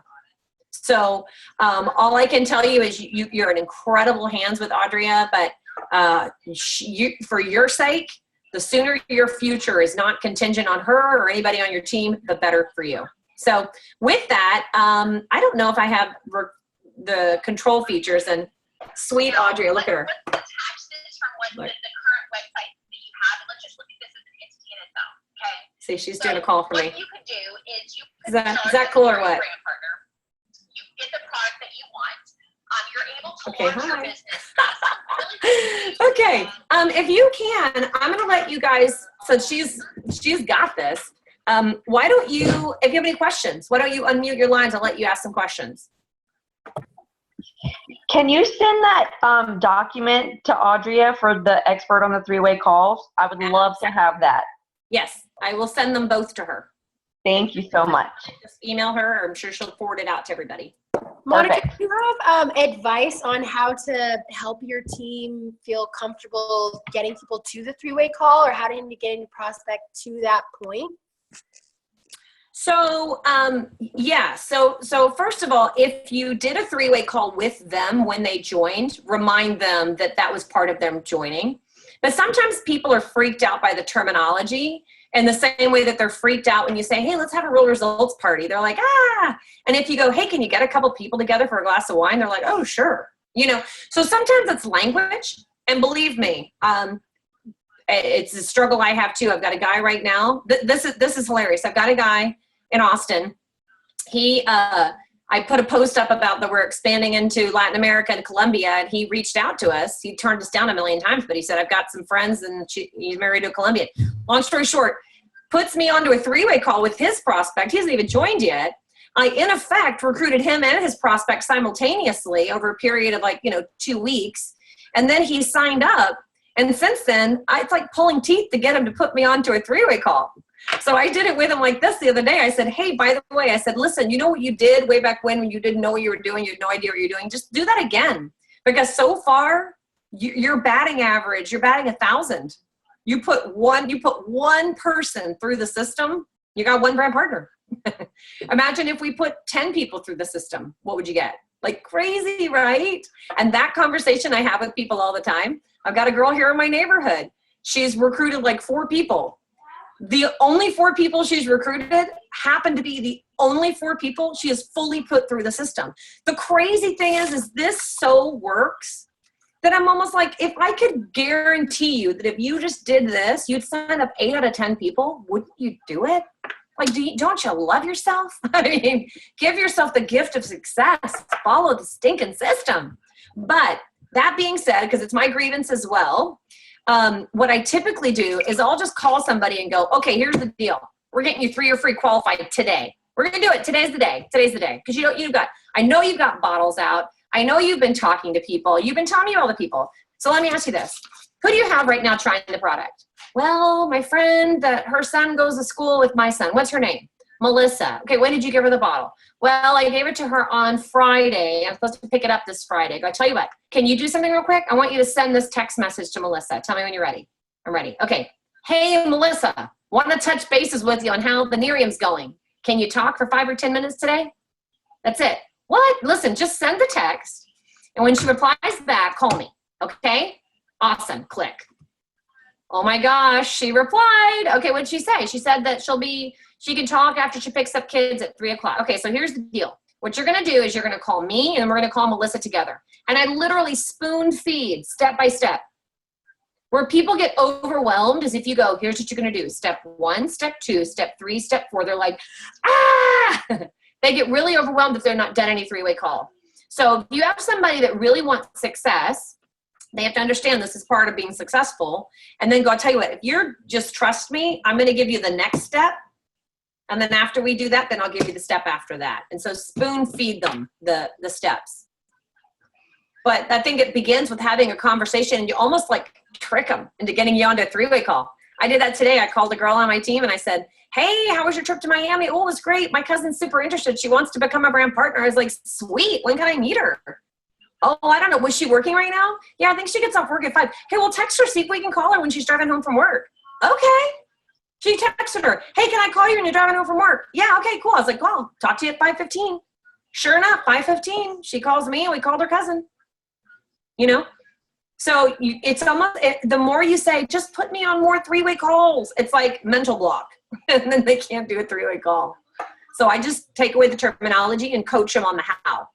So all I can tell you is you're in incredible hands with Audrea, but for your sake, the sooner your future is not contingent on her or anybody on your team, the better for you. So with that, I don't know if I have the control features, and sweet Audrea, look at her. Let's attach this from the current website that you have, and let's just look at this as an entity in its own, okay? See, she's doing a call for me. What you could do is you Is that cool or what? Brand partner. You get the product that you want. You're able to Okay, launch your hi. business. Okay, if you can, I'm going to let you guys, so she's got this. Why don't you, if you have any questions, why don't you unmute your lines? I'll let you ask some questions. Can you send that document to Audrea for the expert on the 3-way calls? I would love to have that. Yes, I will send them both to her. Thank you so much. Just email her. I'm sure she'll forward it out to everybody. Monica, Perfect. do you have advice on how to help your team feel comfortable getting people to the 3-way call, or how to get a prospect to that point? So, yeah. So first of all, if you did a 3-way call with them when they joined, remind them that was part of them joining. But sometimes people are freaked out by the terminology in the same way that they're freaked out when you say, hey, let's have a real results party. They're like, ah. And if you go, hey, can you get a couple people together for a glass of wine? They're like, oh, sure. So sometimes it's language. And believe me, it's a struggle I have too. I've got a guy right now. This is hilarious. I've got a guy in Austin. I put a post up about that we're expanding into Latin America and Colombia, and he reached out to us. He turned us down a million times, but he said, I've got some friends, and he's married to a Colombian. Long story short, puts me onto a 3-way call with his prospect. He hasn't even joined yet. I, in effect, recruited him and his prospect simultaneously over a period of 2 weeks. And then he signed up. And since then, it's like pulling teeth to get him to put me onto a 3-way call. So I did it with him like this the other day. I said, hey, by the way, I said, listen, you know what you did way back when you didn't know what you were doing? You had no idea what you're doing. Just do that again. Because so far, your batting average, you're batting 1,000. You put one person through the system, you got one brand partner. Imagine if we put 10 people through the system, what would you get? Like crazy, right? And that conversation I have with people all the time. I've got a girl here in my neighborhood. She's recruited like 4 people. The only 4 people she's recruited happen to be the only 4 people she has fully put through the system. The crazy thing is this so works that I'm almost like, if I could guarantee you that if you just did this, you'd sign up 8 out of 10 people, wouldn't you do it? Like, don't you love yourself? I mean, give yourself the gift of success. Follow the stinking system. But that being said, because it's my grievance as well, what I typically do is I'll just call somebody and go, okay, here's the deal. We're getting you 3 or free qualified today. We're going to do it. Today's the day. Today's the day. Because I know you've got bottles out. I know you've been talking to people. You've been talking to all the people. So let me ask you this. Who do you have right now trying the product? Well, my friend that her son goes to school with my son. What's her name? Melissa. Okay, when did you give her the bottle? Well, I gave it to her on Friday. I'm supposed to pick it up this Friday. I tell you what, can you do something real quick? I want you to send this text message to Melissa. Tell me when you're ready. I'm ready. Okay. Hey, Melissa, want to touch bases with you on how the Nerium's going. Can you talk for 5 or 10 minutes today? That's it. What? Listen, just send the text. And when she replies back, call me. Okay? Awesome. Click. Oh my gosh, she replied. Okay, what'd she say? She said that she can talk after she picks up kids at 3 o'clock. Okay, so here's the deal. What you're gonna do is you're gonna call me and we're gonna call Melissa together. And I literally spoon feed step by step. Where people get overwhelmed is if you go, here's what you're gonna do. Step 1, step 2, step 3, step 4. They're like, ah! They get really overwhelmed if they're not done any 3-way call. So if you have somebody that really wants success, they have to understand this is part of being successful. And then go, I'll tell you what, if you're just trust me, I'm going to give you the next step. And then after we do that, then I'll give you the step after that. And so spoon feed them the steps. But I think it begins with having a conversation and you almost like trick them into getting you onto a 3-way call. I did that today. I called a girl on my team and I said, hey, how was your trip to Miami? Oh, it was great. My cousin's super interested. She wants to become a brand partner. I was like, sweet. When can I meet her? Oh, I don't know. Was she working right now? Yeah, I think she gets off work at 5. Okay, well, text her, see if we can call her when she's driving home from work. Okay. She texted her, hey, can I call you when you're driving home from work? Yeah, okay, cool. I was like, well, talk to you at 5:15. Sure enough, 5:15, she calls me and we called her cousin. You know? So it's almost, the more you say, just put me on more 3-way calls, it's like mental block. And then they can't do a 3-way call. So I just take away the terminology and coach them on the how.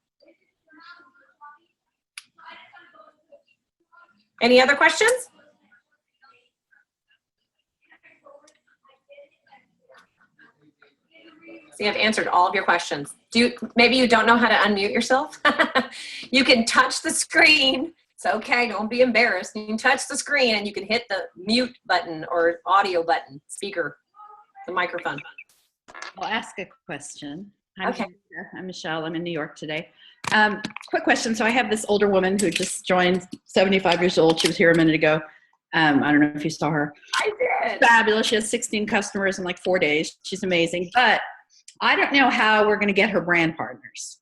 Any other questions? See, I've answered all of your questions. Maybe you don't know how to unmute yourself? You can touch the screen. It's okay, don't be embarrassed. You can touch the screen and you can hit the mute button or audio button, speaker, the microphone. I'll ask a question. Okay. I'm Michelle. I'm in New York today. Quick question. So I have this older woman who just joined, 75 years old. She was here a minute ago. I don't know if you saw her. I did. Fabulous. She has 16 customers in like 4 days. She's amazing. But I don't know how we're going to get her brand partners.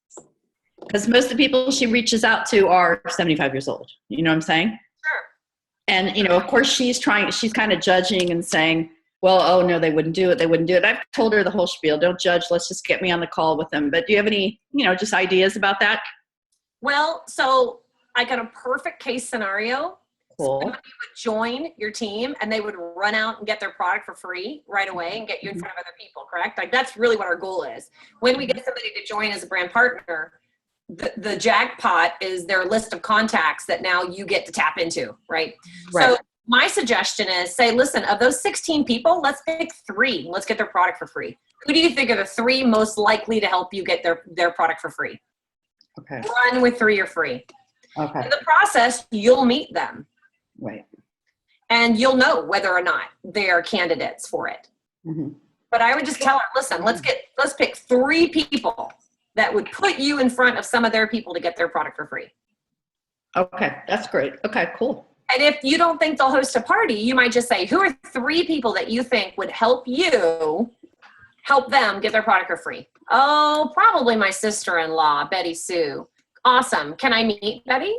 Because most of the people she reaches out to are 75 years old. You know what I'm saying? Sure. And, you know, of course she's kind of judging and saying, well, oh no, they wouldn't do it. They wouldn't do it. I've told her the whole spiel. Don't judge. Let's just get me on the call with them. But do you have any, just ideas about that? Well, so I got a perfect case scenario. Cool. Somebody would join your team and they would run out and get their product for free right away and get you in front of other people, correct? Like that's really what our goal is. When we get somebody to join as a brand partner, the jackpot is their list of contacts that now you get to tap into, right? So my suggestion is say, listen, of those 16 people, let's pick 3. Let's get their product for free. Who do you think are the 3 most likely to help you get their product for free? Okay. Run with 3 or free. Okay. In the process, you'll meet them. Right. And you'll know whether or not they are candidates for it. Mm-hmm. But I would just tell her, listen, let's pick 3 people that would put you in front of some of their people to get their product for free. Okay. That's great. Okay, cool. And if you don't think they'll host a party, you might just say, who are 3 people that you think would help them get their product for free? Oh, probably my sister-in-law, Betty Sue. Awesome. Can I meet Betty?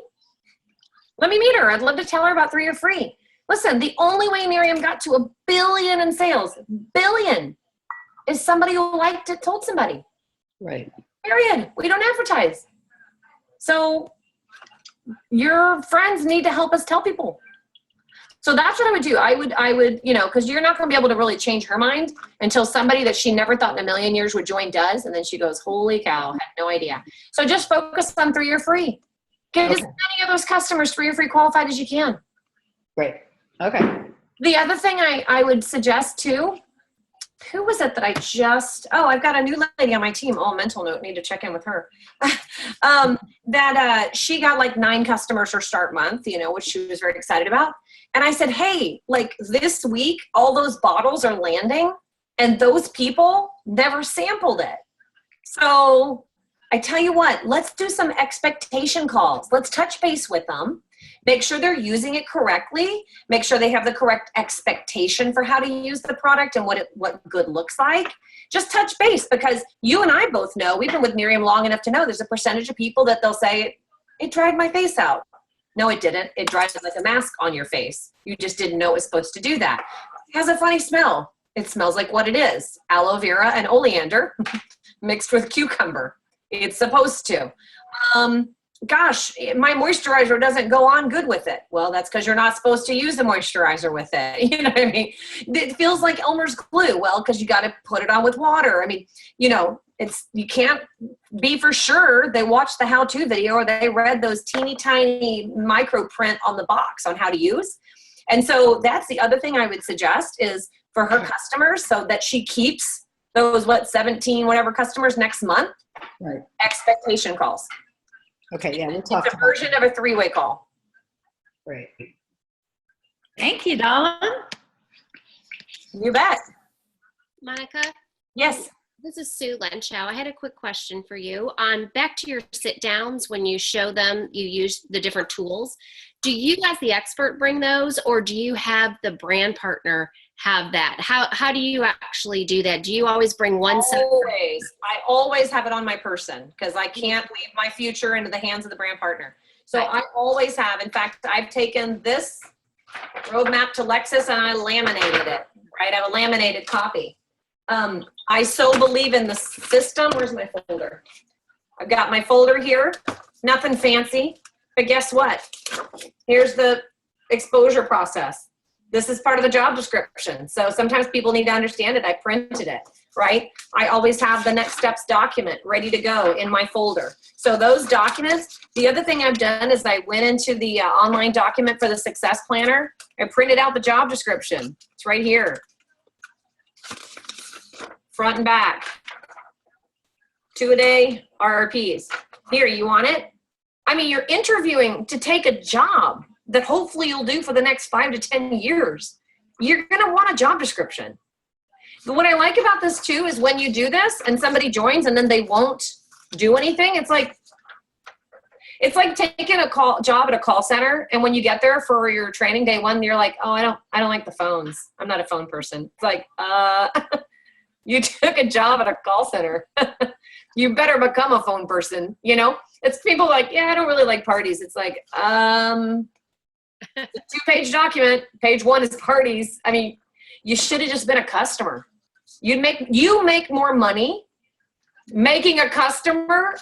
Let me meet her. I'd love to tell her about 3 or free. Listen, the only way Miriam got to $1 billion in sales, billion, is somebody who liked it, told somebody. Right. Period. We don't advertise. So your friends need to help us tell people. So that's what I would do. I would, you know, because you're not going to be able to really change her mind until somebody that she never thought in a million years would join does. And then she goes, holy cow, had no idea. So just focus on 3 or free. Get as many of those customers 3 or free qualified as you can. Great. Okay. The other thing I would suggest too, who was it that I just, I've got a new lady on my team. Oh, mental note, need to check in with her. She got like 9 customers her start month, you know, which she was very excited about. And I said, hey, like this week, all those bottles are landing and those people never sampled it. So I tell you what, let's do some expectation calls. Let's touch base with them. Make sure they're using it correctly. Make sure they have the correct expectation for how to use the product and what good looks like. Just touch base, because you and I both know, we've been with Miriam long enough to know there's a percentage of people that they'll say, it dried my face out. No, it didn't. It dried like a mask on your face. You just didn't know it was supposed to do that. It has a funny smell. It smells like what it is. Aloe vera and oleander mixed with cucumber. It's supposed to. Gosh, my moisturizer doesn't go on good with it. Well, that's because you're not supposed to use the moisturizer with it. You know what I mean? It feels like Elmer's glue. Well, because you got to put it on with water. I mean, you know, you can't be for sure they watched the how-to video or they read those teeny tiny micro print on the box on how to use. And so that's the other thing I would suggest is for her customers, so that she keeps those, 17 whatever customers next month, Right. expectation calls. Okay. Yeah. We'll talk. It's a version of a 3-way call. Great. Thank you, Dawn. You bet. Monica, Yes. this is Sue Lenschow. I had a quick question for you. Back to your sit downs, when you show them, you use the different tools. Do you as the expert bring those, or do you have the brand partner have that? How do you actually do that? Do you always bring one set? I always have it on my person, because I can't leave my future into the hands of the brand partner. So I always have. In fact, I've taken this roadmap to Lexus and I laminated it, right? I have a laminated copy. I so believe in the system. Where's my folder? I've got my folder here, nothing fancy, but guess what? Here's the exposure process. This is part of the job description. So sometimes people need to understand it. I printed it, right? I always have the next steps document ready to go in my folder. So those documents, the other thing I've done is I went into the online document for the success planner. I printed out the job description. It's right here. Front and back. 2-a-day RRPs. Here, you want it? I mean, you're interviewing to take a job that hopefully you'll do for the next 5 to 10 years. You're going to want a job description. But what I like about this too is when you do this and somebody joins and then they won't do anything, it's like taking a job at a call center, and when you get there for your training day 1, you're like, oh, I don't like the phones. I'm not a phone person. It's like, you took a job at a call center. You better become a phone person, you know? It's people like, yeah, I don't really like parties. It's like, it's a 2-page document. Page 1 is parties. I mean, you should have just been a customer. You make more money making a customer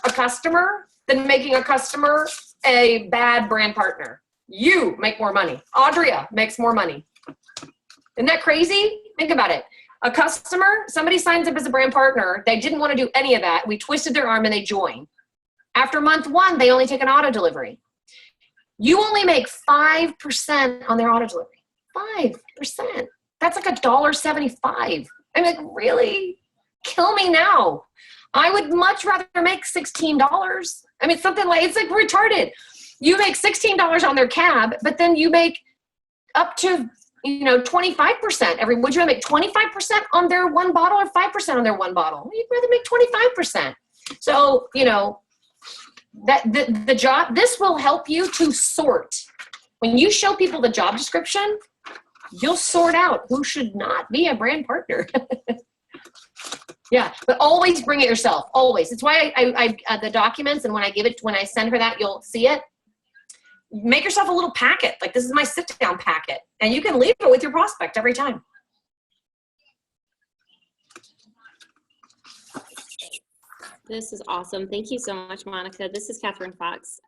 than making a customer a bad brand partner. You make more money. Audrea makes more money. Isn't that crazy? Think about it. A customer, somebody signs up as a brand partner. They didn't want to do any of that. We twisted their arm and they join. After month 1, they only take an auto delivery. You only make 5% on their auto delivery. 5%. That's like $1.75. I'm like, really? Kill me now. I would much rather make $16. I mean, something like, it's like retarded. You make $16 on their cab, but then you make up to 25%. Would you rather make 25% on their 1 bottle or 5% on their 1 bottle? You'd rather make 25%. So, that the job, this will help you to sort. When you show people the job description, you'll sort out who should not be a brand partner. Yeah, but always bring it yourself. Always. It's why I the documents, and when I send her that, you'll see it. Make yourself a little packet. Like, this is my sit down packet, and you can leave it with your prospect every time. This is awesome. Thank you so much, Monica. This is Catherine Fox.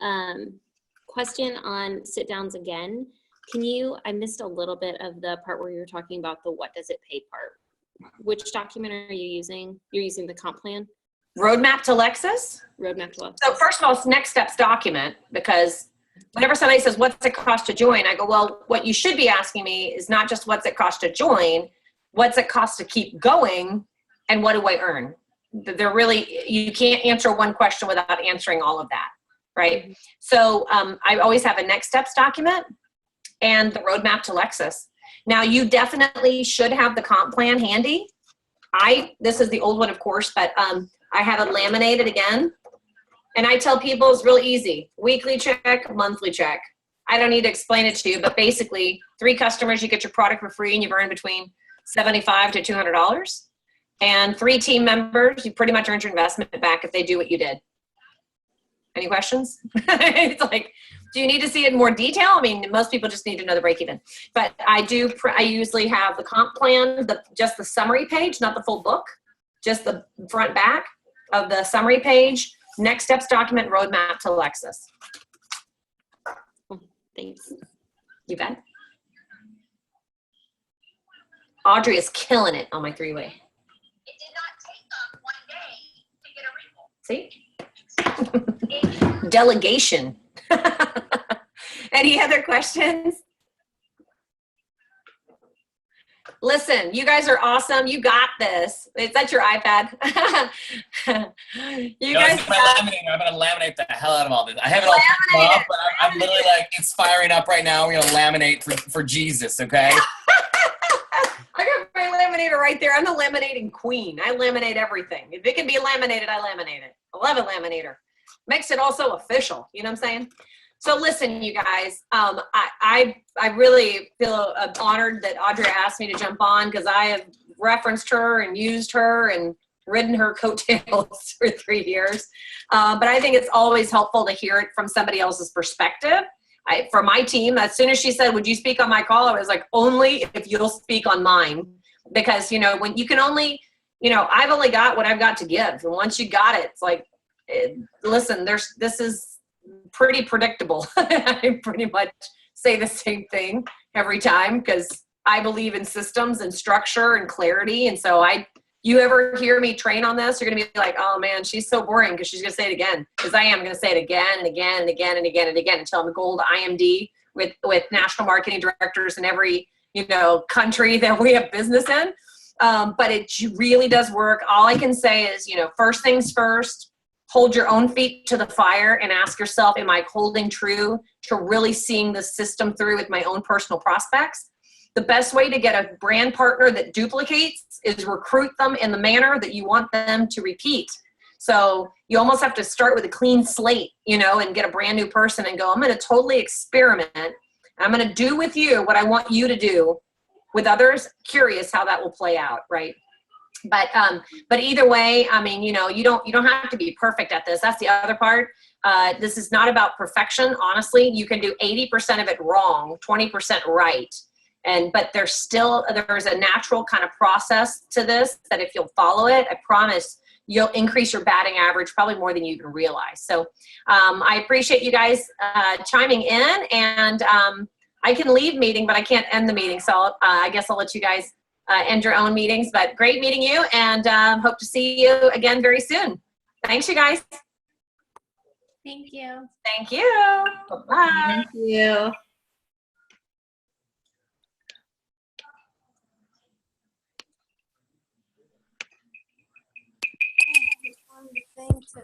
Question on sit downs again. I missed a little bit of the part where you were talking about the what does it pay part. Which document are you using? You're using the comp plan? Roadmap to Lexus. Roadmap to Lexus. So first of all, it's next steps document, because whenever somebody says, what's it cost to join? I go, well, what you should be asking me is not just what's it cost to join, what's it cost to keep going, and what do I earn? They're really, you can't answer one question without answering all of that, right? So I always have a next steps document and the roadmap to Lexus. Now you definitely should have the comp plan handy. This is the old one, of course, but I have it laminated again. And I tell people it's real easy. Weekly check, monthly check. I don't need to explain it to you, but basically 3 customers, you get your product for free and you've earned between $75 to $200. And 3 team members, you pretty much earned your investment back if they do what you did. Any questions? It's like, do you need to see it in more detail? I mean, most people just need to know the break even. But I usually have the comp plan, just the summary page, not the full book, just the front back of the summary page, next steps document, roadmap to Lexus. Thanks. You bet. Audrey is killing it on my 3-way. It did not take them 1 day to get a recall. See? Delegation. Any other questions? Listen, you guys are awesome. You got this. Is that your iPad? you guys got laminator. I'm going to laminate the hell out of all this. I have it all up, but I'm literally like, it's firing up right now. We're going to laminate for Jesus, okay? I got my laminator right there. I'm the laminating queen. I laminate everything. If it can be laminated, I laminate it. I love a laminator. Makes it also official. You know what I'm saying? So listen, you guys, I really feel honored that Audrea asked me to jump on, because I have referenced her and used her and ridden her coattails for 3 years. But I think it's always helpful to hear it from somebody else's perspective. For my team, as soon as she said, would you speak on my call? I was like, only if you'll speak on mine. Because, when you can only, I've only got what I've got to give. And once you got it, it's like, listen, this is pretty predictable. I pretty much say the same thing every time, because I believe in systems and structure and clarity. And so you ever hear me train on this, you're going to be like, oh man, she's so boring, because she's going to say it again. Because I am going to say it again and again and again and again and again until I'm a gold IMD with national marketing directors in every, country that we have business in. But it really does work. All I can say is, first things first, hold your own feet to the fire and ask yourself, am I holding true to really seeing the system through with my own personal prospects? The best way to get a brand partner that duplicates is recruit them in the manner that you want them to repeat. So you almost have to start with a clean slate, and get a brand new person and go, I'm going to totally experiment. I'm going to do with you what I want you to do with others. Curious how that will play out, right? But either way, I mean, you don't have to be perfect at this. That's the other part. This is not about perfection. Honestly, you can do 80% of it wrong, 20% right. But there's a natural kind of process to this that if you'll follow it, I promise you'll increase your batting average probably more than you even realize. So I appreciate you guys chiming in, and I can leave meeting, but I can't end the meeting. So I guess I'll let you guys end your own meetings, but great meeting you, and hope to see you again very soon. Thanks, you guys. Thank you. Thank you. Bye. Thank you. Thing to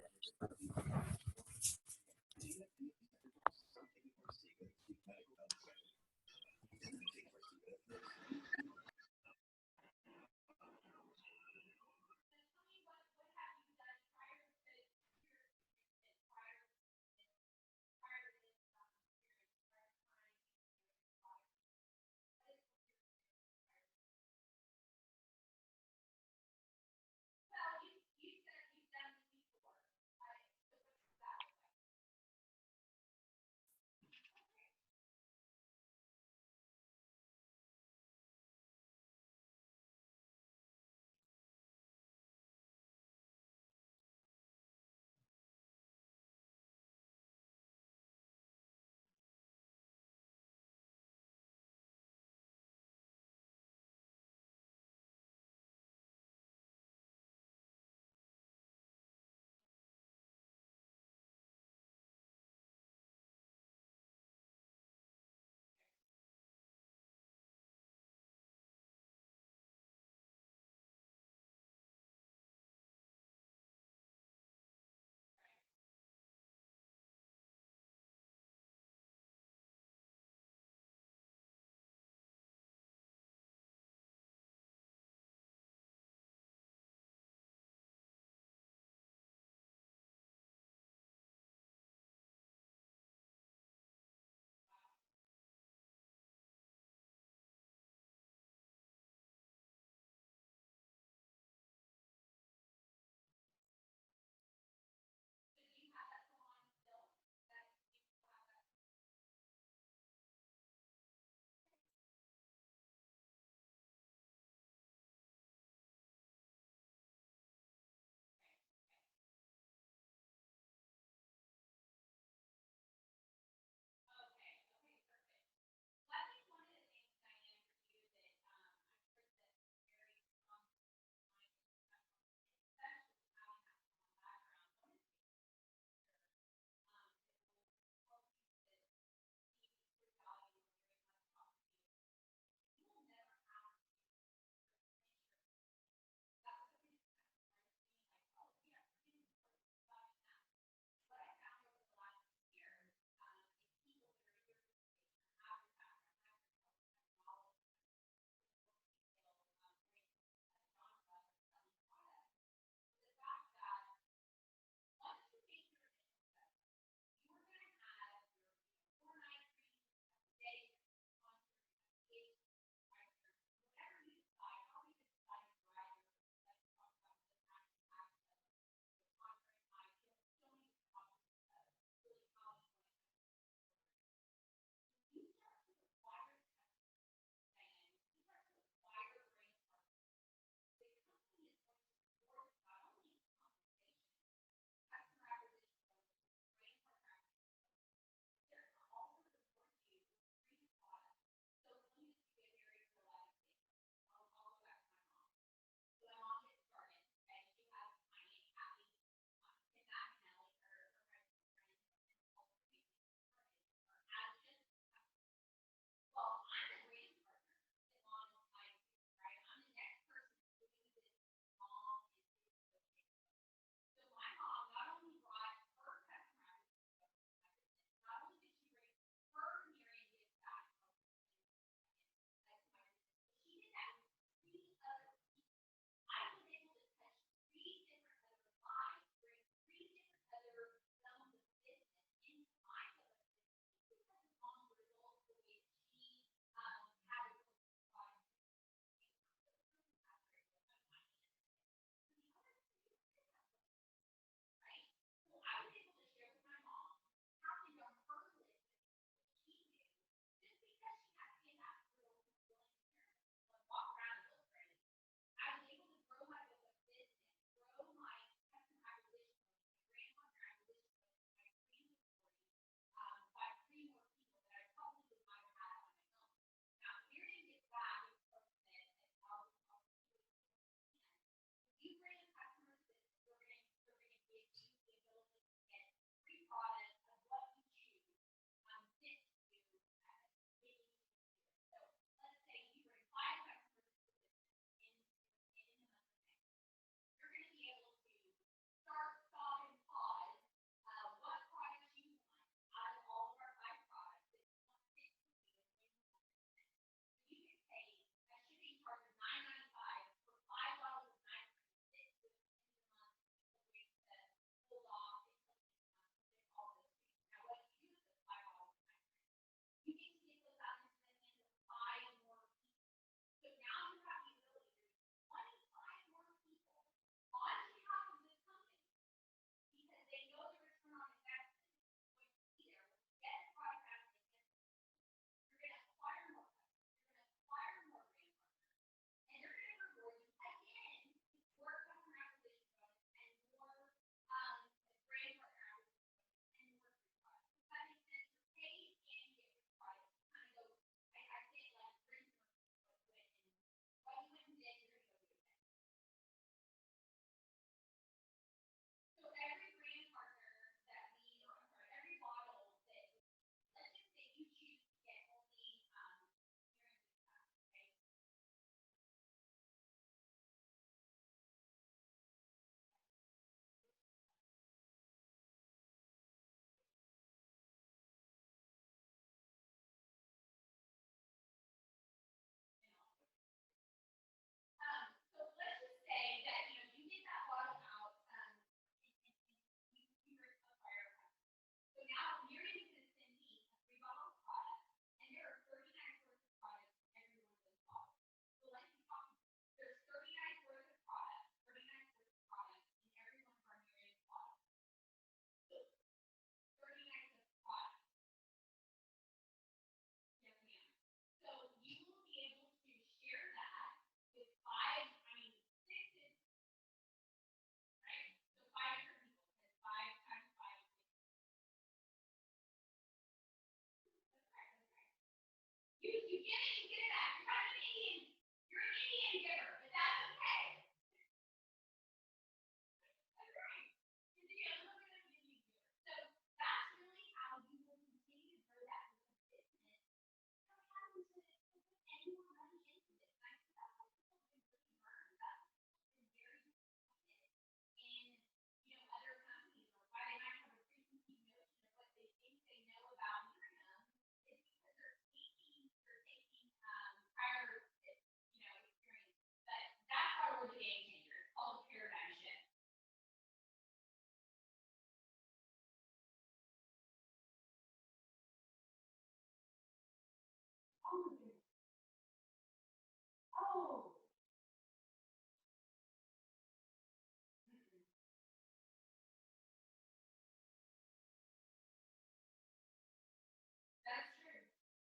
That's true.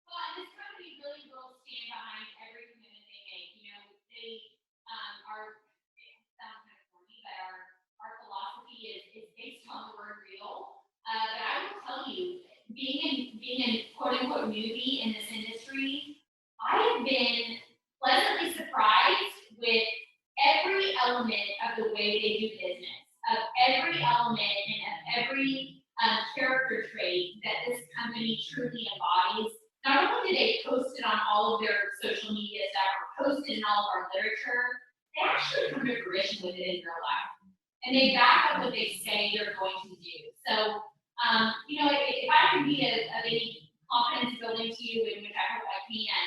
Well, and this company really will stand behind every commitment they make. You know, they are, it sounds kind of corny, but our philosophy is based on the word real. But I will tell you, being a quote unquote newbie in this industry, I have been pleasantly surprised with every element of the way they do business, of every element and of every character trait that this company truly embodies. Not only do they post it on all of their social media stuff or post it in all of our literature, they actually come to fruition with it in real life. And they back up what they say they're going to do. So, you know, if I can be of any confidence building to you, in which I hope I can,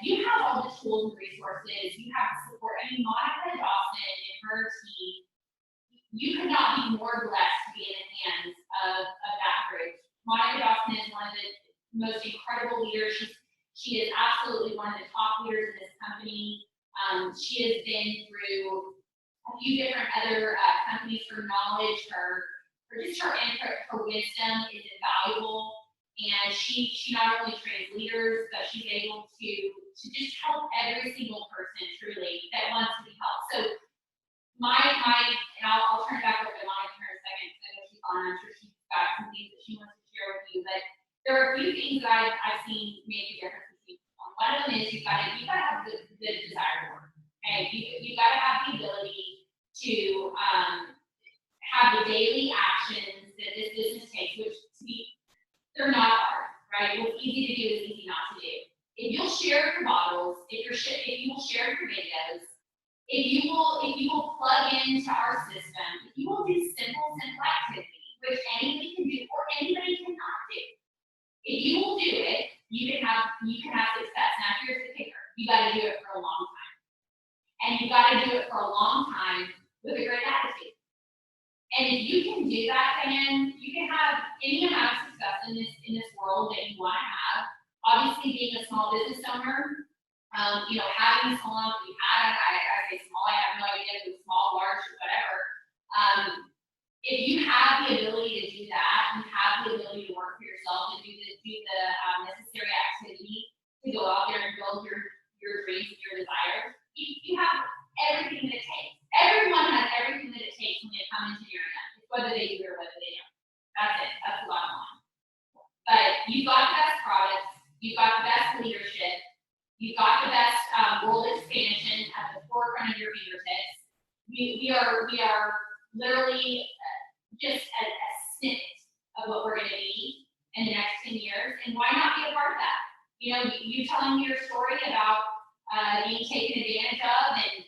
you have all the tools and resources, you have the support. I mean, Monica Dawson and her team, you could not be more blessed to be in the hands of that group. Monica Dawson is one of the most incredible leaders. She is absolutely one of the top leaders in this company. She has been through a few different other companies. Her knowledge, her input, her wisdom is invaluable. And she not only trains leaders, but she's able to just help every single person truly that wants to be helped. So and I'll turn it back over to Monica in a second because I know she's on. I'm sure she's got some things that she wants to share with you. But there are a few things that I've seen make a difference between people. One of them is you've got to have the desire to work. Okay, you got to have the ability to have the daily actions that this business takes, which they're not hard, right? What's easy to do is easy not to do. If you'll share your bottles, if you will share your videos, if you will plug into our system, if you will do simple activity, which anybody can do or anybody cannot do. If you will do it, you can have success. Now here's the kicker. You gotta do it for a long time. And you gotta do it for a long time with a great attitude. And if you can do that, then you can have any amount of success in this world that you want to have. Obviously, being a small business owner, you know, having a salon that you had, I say small, I have no idea if it's small, large, or whatever. If you have the ability to do that, you have the ability to work for yourself, to do the necessary activity to go out there and build your dreams and your desires, you have everything that it takes. Everyone has everything that it takes when they come into your area. It's whether they do it or whether they don't. That's it. That's the bottom line. But you've got the best products. You've got the best leadership. You've got the best world expansion at the forefront of your fingertips. We are literally just a snippet of what we're going to be in the next 10 years. And why not be a part of that? You know, you telling me your story about being taken advantage of and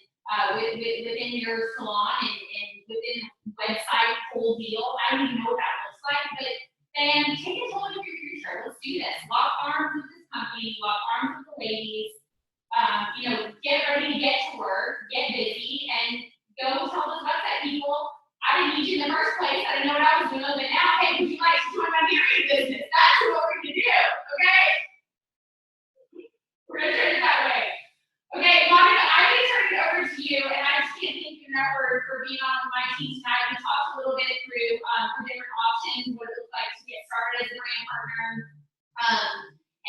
within your salon and within website whole deal. I don't even know what that looks like, but then take control of your future. Let's do this. Lock arms with this company, lock arms with the ladies, you know, get ready to get to work, get busy, and go tell those website people, I didn't need you in the first place. I didn't know what I was doing, but now, hey, would you like to join my marriage business? That's what we're going to do, okay? We're going to turn it that way. Okay, Monica, I'm going to turn it over to you, and I just can't thank you enough for being on my team tonight. We talked a little bit through the different options, what it looks like to get started as a brand partner,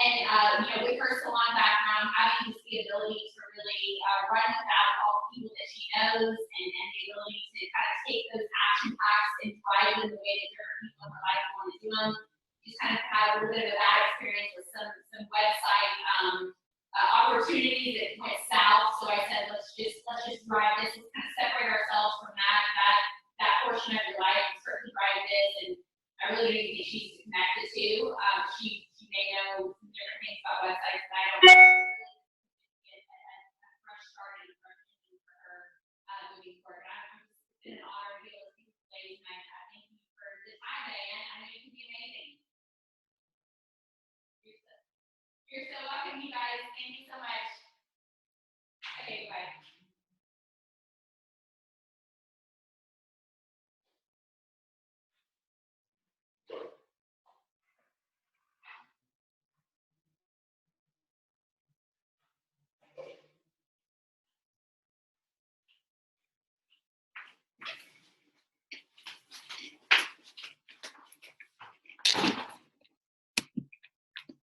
you know, with her salon background, having just the ability to really run without all the people that she knows, and the ability to kind of take those action packs and drive them the way that different people in her life want to do them. just kind of had a little bit of a bad experience with some website opportunities that went south. So I said, let's just drive this. Let's kind of separate ourselves from that portion of your life and start to drive this. And I really do think she's connected to.